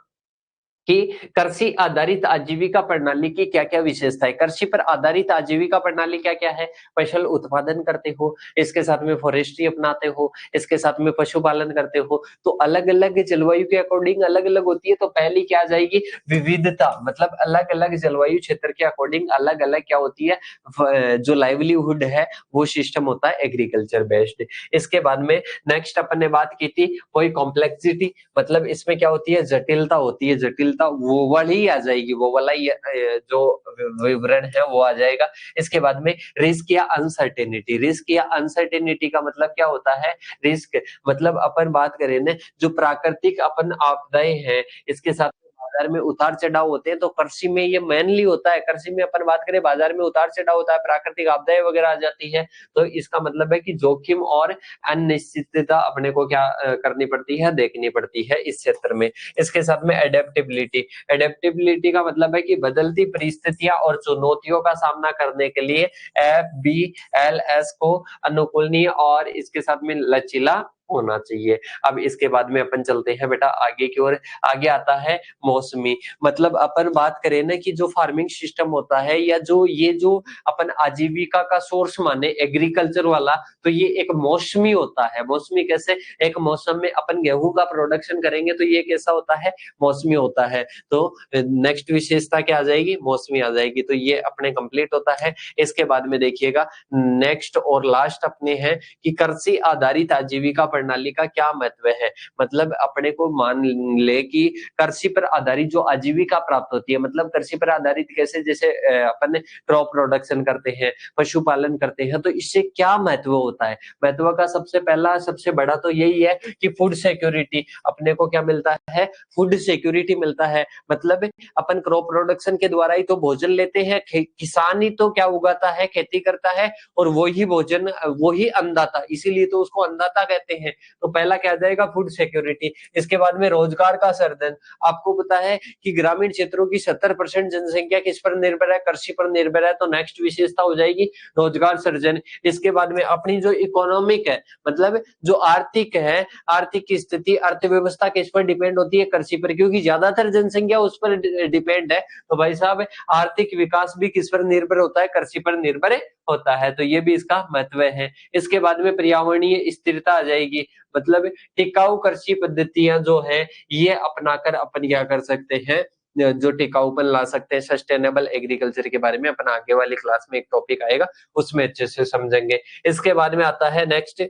कि कृषि आधारित आजीविका प्रणाली की क्या-क्या विशेषता है। कृषि पर आधारित आजीविका प्रणाली क्या-क्या है? फसल उत्पादन करते हो, इसके साथ में फॉरेस्ट्री अपनाते हो, इसके साथ में पशुपालन करते हो, तो अलग-अलग जलवायु के अकॉर्डिंग अलग-अलग होती है। तो पहली क्या आ जाएगी? विविधता, मतलब अलग-अलग जलवायु क्षेत्र के अकॉर्डिंग अलग-अलग क्या होती है? जो लाइवलीहुड है वो सिस्टम होता है एग्रीकल्चर बेस्ड। इसके बाद में नेक्स्ट अपन ने बात की थी कोई कॉम्प्लेक्सिटी, मतलब इसमें क्या होती है? जटिलता होती है। जटिलता वो वाली आ जाएगी, वो वाला जो विवरण है वो आ जाएगा। इसके बाद में रिस्क या अनसर्टेनिटी। रिस्क या अनसर्टेनिटी का मतलब क्या होता है? रिस्क मतलब अपन बात करें ना, जो प्राकृतिक अपन आपदाएं हैं, इसके साथ बाजार में उतार चढ़ाव होते हैं, तो कृषि में ये मेनली होता है। कृषि में अपन बात करें, बाजार में उतार चढ़ाव होता है, प्राकृतिक आपदाएं वगैरह आ जाती है, तो इसका मतलब है कि जोखिम और अनिश्चितता अपने को क्या करनी पड़ती है? देखनी पड़ती है इस क्षेत्र में। इसके साथ में एडेप्टेबिलिटी। एडेप्टेबिलिटी का मतलब है कि बदलती परिस्थितियां और चुनौतियों का सामना करने के लिए FBLS को अनुकूलनीय और इसके साथ में लचीला होना चाहिए। अब इसके बाद में अपन चलते हैं बेटा आगे की ओर। आगे आता है मौसमी, मतलब अपन बात करें ना कि जो फार्मिंग सिस्टम होता है या जो अपन आजीविका का सोर्स माने एग्रीकल्चर वाला, तो ये एक मौसमी होता है। मौसमी कैसे? एक मौसम में अपन गेहूं का प्रोडक्शन करेंगे तो ये कैसा होता है? मौसमी होता है। तो नेक्स्ट विशेषता क्या आ जाएगी? मौसमी आ जाएगी। तो ये अपने कंप्लीट होता है। इसके बाद में देखिएगा नेक्स्ट और लास्ट अपने हैं कि कृषि आधारित आजीविका प्रणाली का क्या महत्व है। मतलब अपने को मान ले कि कृषि पर आधारित जो आजीविका प्राप्त होती है, मतलब कृषि पर आधारित कैसे? जैसे अपन क्रॉप प्रोडक्शन करते हैं, पशुपालन करते हैं, तो इससे क्या महत्व होता है? महत्व का सबसे पहला सबसे बड़ा तो यही है कि फूड सिक्योरिटी। अपने को क्या मिलता है? फूड सिक्योरिटी मिलता है। मतलब अपन क्रॉप प्रोडक्शन के द्वारा ही तो भोजन लेते हैं। किसान ही तो क्या उगाता है? खेती करता है, और वही भोजन वही अन्नदाता, इसीलिए तो उसको अन्नदाता कहते हैं। तो पहला क्या आ जाएगा? Food security. इसके बाद में रोजगार का सृजन। आपको पता है कि ग्रामीण क्षेत्रों की 70% जनसंख्या किस पर निर्भर है? कृषि पर निर्भर है। तो नेक्स्ट विशेषता हो जाएगी रोजगार सृजन। इसके बाद में अपनी जो इकोनॉमिक है, मतलब जो आर्थिक है, आर्थिक की स्थिति, अर्थव्यवस्था किस पर डिपेंड होती है? कृषि पर, क्योंकि ज्यादातर जनसंख्या उस पर डिपेंड है। तो भाई साहब आर्थिक विकास भी किस पर निर्भर होता है? कृषि पर निर्भर होता है। तो ये भी इसका महत्व है। इसके बाद में पर्यावरणीय स्थिरता आ जाएगी, मतलब टिकाऊ कृषि पद्धतियां जो है ये अपनाकर अपन क्या कर सकते हैं? जो टिकाऊपन ला सकते हैं। सस्टेनेबल एग्रीकल्चर के बारे में अपन आगे वाली क्लास में एक टॉपिक आएगा, उसमें अच्छे से समझेंगे। इसके बाद में आता है नेक्स्ट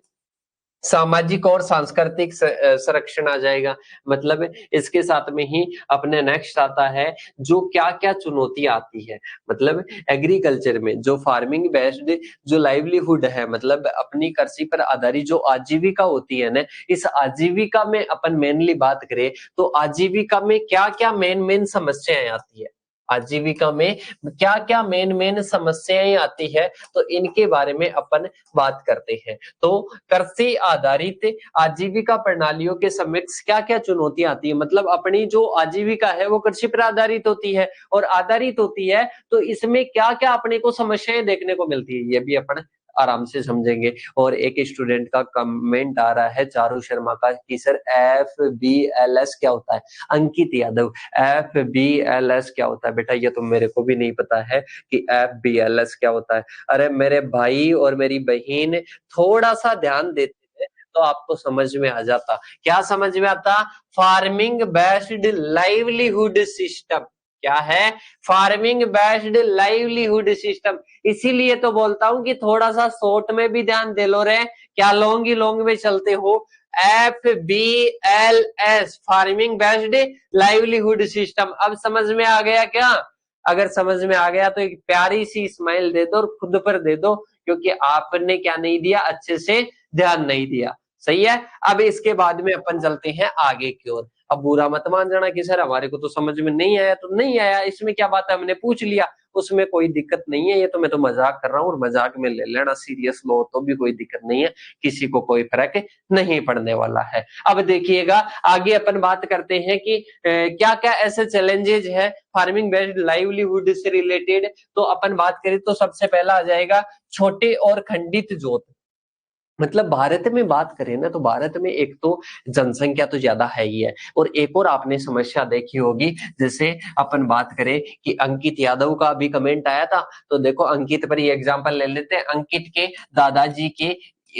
सामाजिक और सांस्कृतिक संरक्षण आ जाएगा। मतलब इसके साथ में ही अपने नेक्स्ट आता है जो क्या-क्या चुनौतियां आती है। मतलब एग्रीकल्चर में जो फार्मिंग बेस्ड जो लाइवलीहुड है, मतलब अपनी कृषि पर आधारित जो आजीविका होती है ना, इस आजीविका में अपन मेनली बात करें तो आजीविका में क्या-क्या मेन समस्याएं आती है। आजीविका में क्या-क्या मेन समस्याएं आती है, तो इनके बारे में अपन बात करते हैं। तो कृषि आधारित आजीविका प्रणालियों के समक्ष क्या-क्या चुनौतियां आती है? मतलब अपनी जो आजीविका है वो कृषि पर आधारित होती है, और आधारित होती है तो इसमें क्या-क्या अपने को समस्याएं देखने को मिलती है, ये भी अपन आराम से समझेंगे। और एक स्टूडेंट का कमेंट आ रहा है चारू शर्मा का कि सर FBLS क्या होता है? अंकित यादव, FBLS क्या होता है? बेटा ये तो मेरे को भी नहीं पता है कि FBLS क्या होता है। अरे मेरे भाई और मेरी बहन थोड़ा-सा ध्यान देते तो आपको समझ में आ जाता। क्या समझ में आता? Farming based livelihood system. क्या है? Farming based livelihood system. इसीलिए तो बोलता हूं कि थोड़ा-सा शॉर्ट में भी ध्यान दे लो रे, क्या लॉन्ग ही लॉन्ग में चलते हो। FBLS farming based livelihood system. अब समझ में आ गया क्या? अगर समझ में आ गया तो एक प्यारी सी स्माइल दे दो और खुद पर दे दो, क्योंकि आपने क्या नहीं दिया? अच्छे से ध्यान नहीं दिया। सही है। अब इसके बाद में अपन चलते हैं आगे की ओर। अब बुरा मत मान जाना कि सर हमारे को तो समझ में नहीं आया, तो नहीं आया, इसमें क्या बात है? हमने पूछ लिया, उसमें कोई दिक्कत नहीं है। ये तो मैं तो मजाक कर रहा हूँ, और मजाक में ले लेना, सीरियस लो तो भी कोई दिक्कत नहीं है, किसी को कोई फर्क नहीं पड़ने वाला है। अब देखिएगा आगे अपन बात करते हैं कि क्या क्या ऐसे चैलेंजेज है फार्मिंग बेस्ड लाइवलीहुड से रिलेटेड। तो अपन बात करें तो सबसे पहला आ जाएगा छोटे और खंडित जोत। मतलब भारत में बात करें ना, तो भारत में एक तो जनसंख्या तो ज्यादा है ही है, और एक और आपने समस्या देखी होगी, जैसे अपन बात करें कि अंकित यादव का अभी कमेंट आया था, तो देखो अंकित पर ये एग्जांपल ले लेते हैं। अंकित के दादाजी के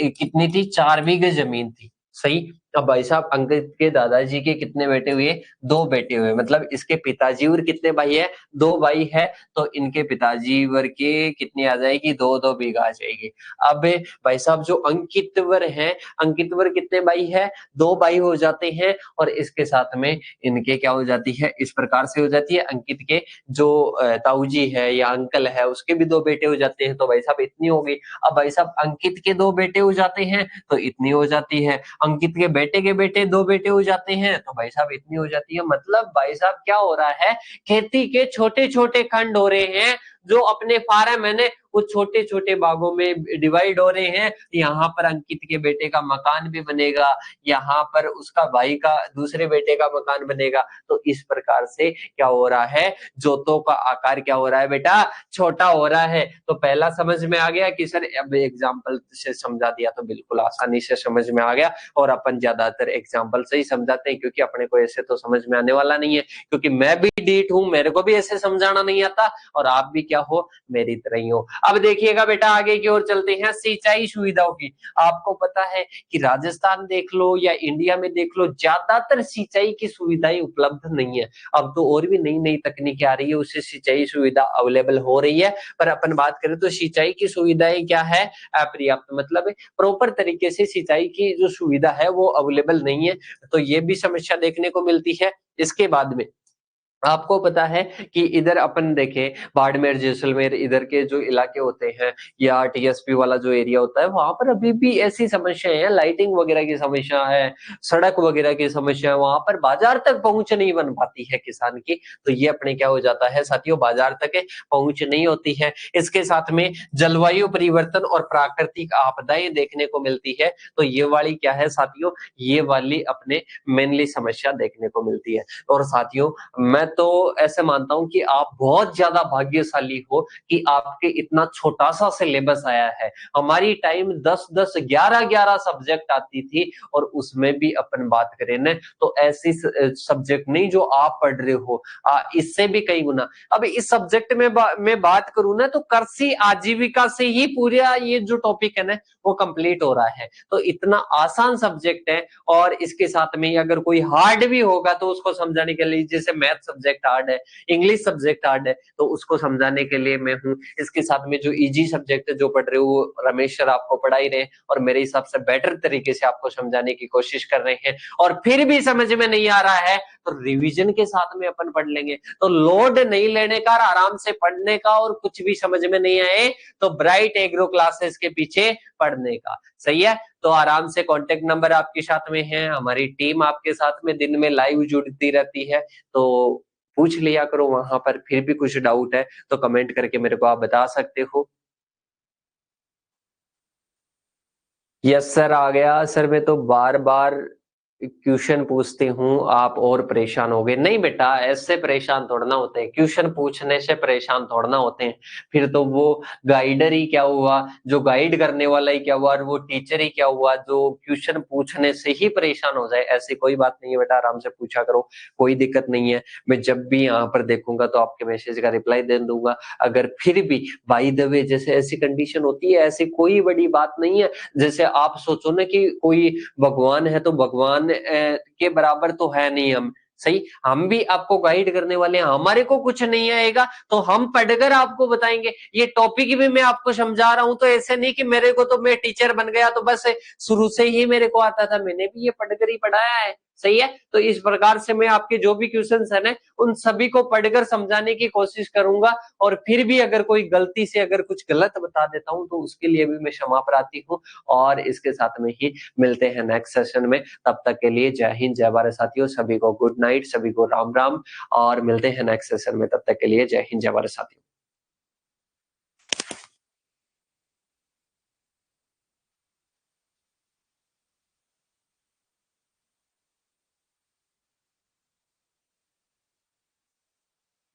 कितनी थी, 4 बीघे जमीन थी, सही। अब भाई साहब अंकित के दादाजी के कितने बेटे हुए, 2 बेटे हुए, मतलब इसके पिताजी और कितने भाई है, 2 भाई है, तो इनके पिताजी वर के कितनी आ जाएगी, 2-2 बीघा आ जाएगी। अब भाई साहब जो अंकितवर हैं, अंकितवर कितने भाई है, 2 भाई हो जाते हैं, और इसके साथ में इनके क्या हो जाती है, इस प्रकार से हो जाती है। अंकित के जो ताऊ जी है या अंकल है, उसके भी 2 बेटे हो जाते हैं, तो भाई साहब इतनी हो गई। अब भाई साहब अंकित के 2 बेटे हो जाते हैं, तो इतनी हो जाती है। अंकित के बेटे 2 बेटे हो जाते हैं, तो भाई साहब इतनी हो जाती है। मतलब भाई साहब क्या हो रहा है, खेती के छोटे छोटे खंड हो रहे हैं, जो अपने फार्म है ना, वो छोटे छोटे भागों में डिवाइड हो रहे हैं। यहाँ पर अंकित के बेटे का मकान भी बनेगा, यहाँ पर उसका भाई का दूसरे बेटे का मकान बनेगा। तो इस प्रकार से क्या हो रहा है, जोतों का आकार क्या हो रहा है बेटा, छोटा हो रहा है। तो पहला समझ में आ गया कि सर अब एग्जाम्पल से समझा दिया तो बिल्कुल आसानी से समझ में आ गया, और अपन ज्यादातर एग्जाम्पल से ही समझाते हैं, क्योंकि अपने को ऐसे तो समझ में आने वाला नहीं है, क्योंकि मैं भी डीट हूँ, मेरे को भी ऐसे समझाना नहीं आता, और आप भी क्या हो, मेरी तरह ही हो। अब देखिएगा बेटा आगे की ओर चलते हैं, सिंचाई सुविधाओं की। आपको पता है कि राजस्थान देख लो या इंडिया में देख लो, ज्यादातर सिंचाई की सुविधाएं उपलब्ध नहीं है। अब तो और भी नई नई तकनीकें आ रही है, उससे सिंचाई सुविधा अवेलेबल हो रही है, पर अपन बात करें तो सिंचाई की सुविधाएं क्या है, अपर्याप्त, मतलब प्रॉपर तरीके से सिंचाई की जो सुविधा है वो अवेलेबल नहीं है। तो ये भी समस्या देखने को मिलती है। इसके बाद में आपको पता है कि इधर अपन देखें, बाड़मेर जैसलमेर इधर के जो इलाके होते हैं, या टीएसपी वाला जो एरिया होता है, वहां पर अभी भी ऐसी समस्याएं हैं, लाइटिंग वगैरह की समस्या है, सड़क वगैरह की समस्या है, वहां पर बाजार तक पहुंच नहीं बन पाती है किसान की। तो ये अपने क्या हो जाता है साथियों, बाजार तक पहुंच नहीं होती है। इसके साथ में जलवायु परिवर्तन और प्राकृतिक आपदाएं देखने को मिलती है। तो ये वाली क्या है साथियों, ये वाली अपने मेनली समस्या देखने को मिलती है। और साथियों मैं तो ऐसे मानता हूं कि आप बहुत ज्यादा भाग्यशाली हो कि आपके इतना छोटा सा सिलेबस आया है। हमारी टाइम 10-10, 11-11 सब्जेक्ट आती थी, और उसमें भी अपन बात करें ना, तो ऐसी सब्जेक्ट नहीं जो आप पढ़ रहे हो, इससे भी कई गुना। अब इस सब्जेक्ट में मैं बात करूं ना, तो कृषि आजीविका से ही पूरा ये जो टॉपिक है ना, वो कंप्लीट हो रहा है। तो इतना आसान सब्जेक्ट है, और इसके साथ में अगर कोई हार्ड भी होगा तो उसको समझाने के लिए, जैसे मैथ सब्जेक्ट हार्ड है, इंग्लिश सब्जेक्ट हार्ड है, तो उसको समझाने के लिए मैं हूँ। इसके साथ में जो इजी सब्जेक्ट जो पढ़ रहे हो, वो रमेश सर आपको पढ़ा ही रहे, और मेरे हिसाब से बेटर तरीके से आपको समझाने की कोशिश कर रहे हैं। और फिर भी समझ में नहीं आ रहा है, तो रिवीजन के साथ में अपन पढ़ लेंगे। तो लोड नहीं लेने का, आराम से पढ़ने का, और कुछ भी समझ में नहीं आए तो ब्राइट एग्रो क्लासेस के पीछे पढ़ने का। सही है, तो आराम से कांटेक्ट नंबर आपके साथ में है, हमारी टीम आपके साथ में दिन में लाइव जुड़ती रहती है, तो पूछ लिया करो वहां पर। फिर भी कुछ डाउट है तो कमेंट करके मेरे को आप बता सकते हो। यस सर आ गया सर, मैं तो बार बार क्वेश्चन पूछती हूँ, आप और परेशान हो गए। नहीं बेटा, ऐसे परेशान थोड़ा ना होते हैं, क्वेश्चन पूछने से परेशान थोड़ा ना होते हैं। फिर तो वो गाइडर ही क्या हुआ, जो गाइड करने वाला ही क्या हुआ, और वो टीचर ही क्या हुआ जो क्वेश्चन पूछने से ही परेशान हो जाए। ऐसी कोई बात नहीं है बेटा, आराम से पूछा करो, कोई दिक्कत नहीं है। मैं जब भी यहाँ पर देखूंगा तो आपके मैसेज का रिप्लाई दे दूंगा। अगर फिर भी बाय द वे जैसे ऐसी कंडीशन होती है, ऐसी कोई बड़ी बात नहीं है। जैसे आप सोचो ना कि कोई भगवान है, तो भगवान के बराबर तो है नहीं हम, सही। हम भी आपको गाइड करने वाले हैं, हमारे को कुछ नहीं आएगा तो हम पढ़कर आपको बताएंगे। ये टॉपिक भी मैं आपको समझा रहा हूं, तो ऐसे नहीं कि मेरे को तो मैं टीचर बन गया तो बस शुरू से ही मेरे को आता था, मैंने भी ये पढ़कर ही पढ़ाया है। सही है, तो इस प्रकार से मैं आपके जो भी क्वेश्चंस है ना, उन सभी को पढ़कर समझाने की कोशिश करूंगा। और फिर भी अगर कोई गलती से अगर कुछ गलत बता देता हूं तो उसके लिए भी मैं क्षमा प्रार्थी हूँ। और इसके साथ में ही मिलते हैं नेक्स्ट सेशन में। तब तक के लिए जय हिंद, जय भारत साथियों, सभी को गुड नाइट, सभी को राम राम, और मिलते हैं नेक्स्ट सेशन में। तब तक के लिए जय हिंद, जय भारत साथियों।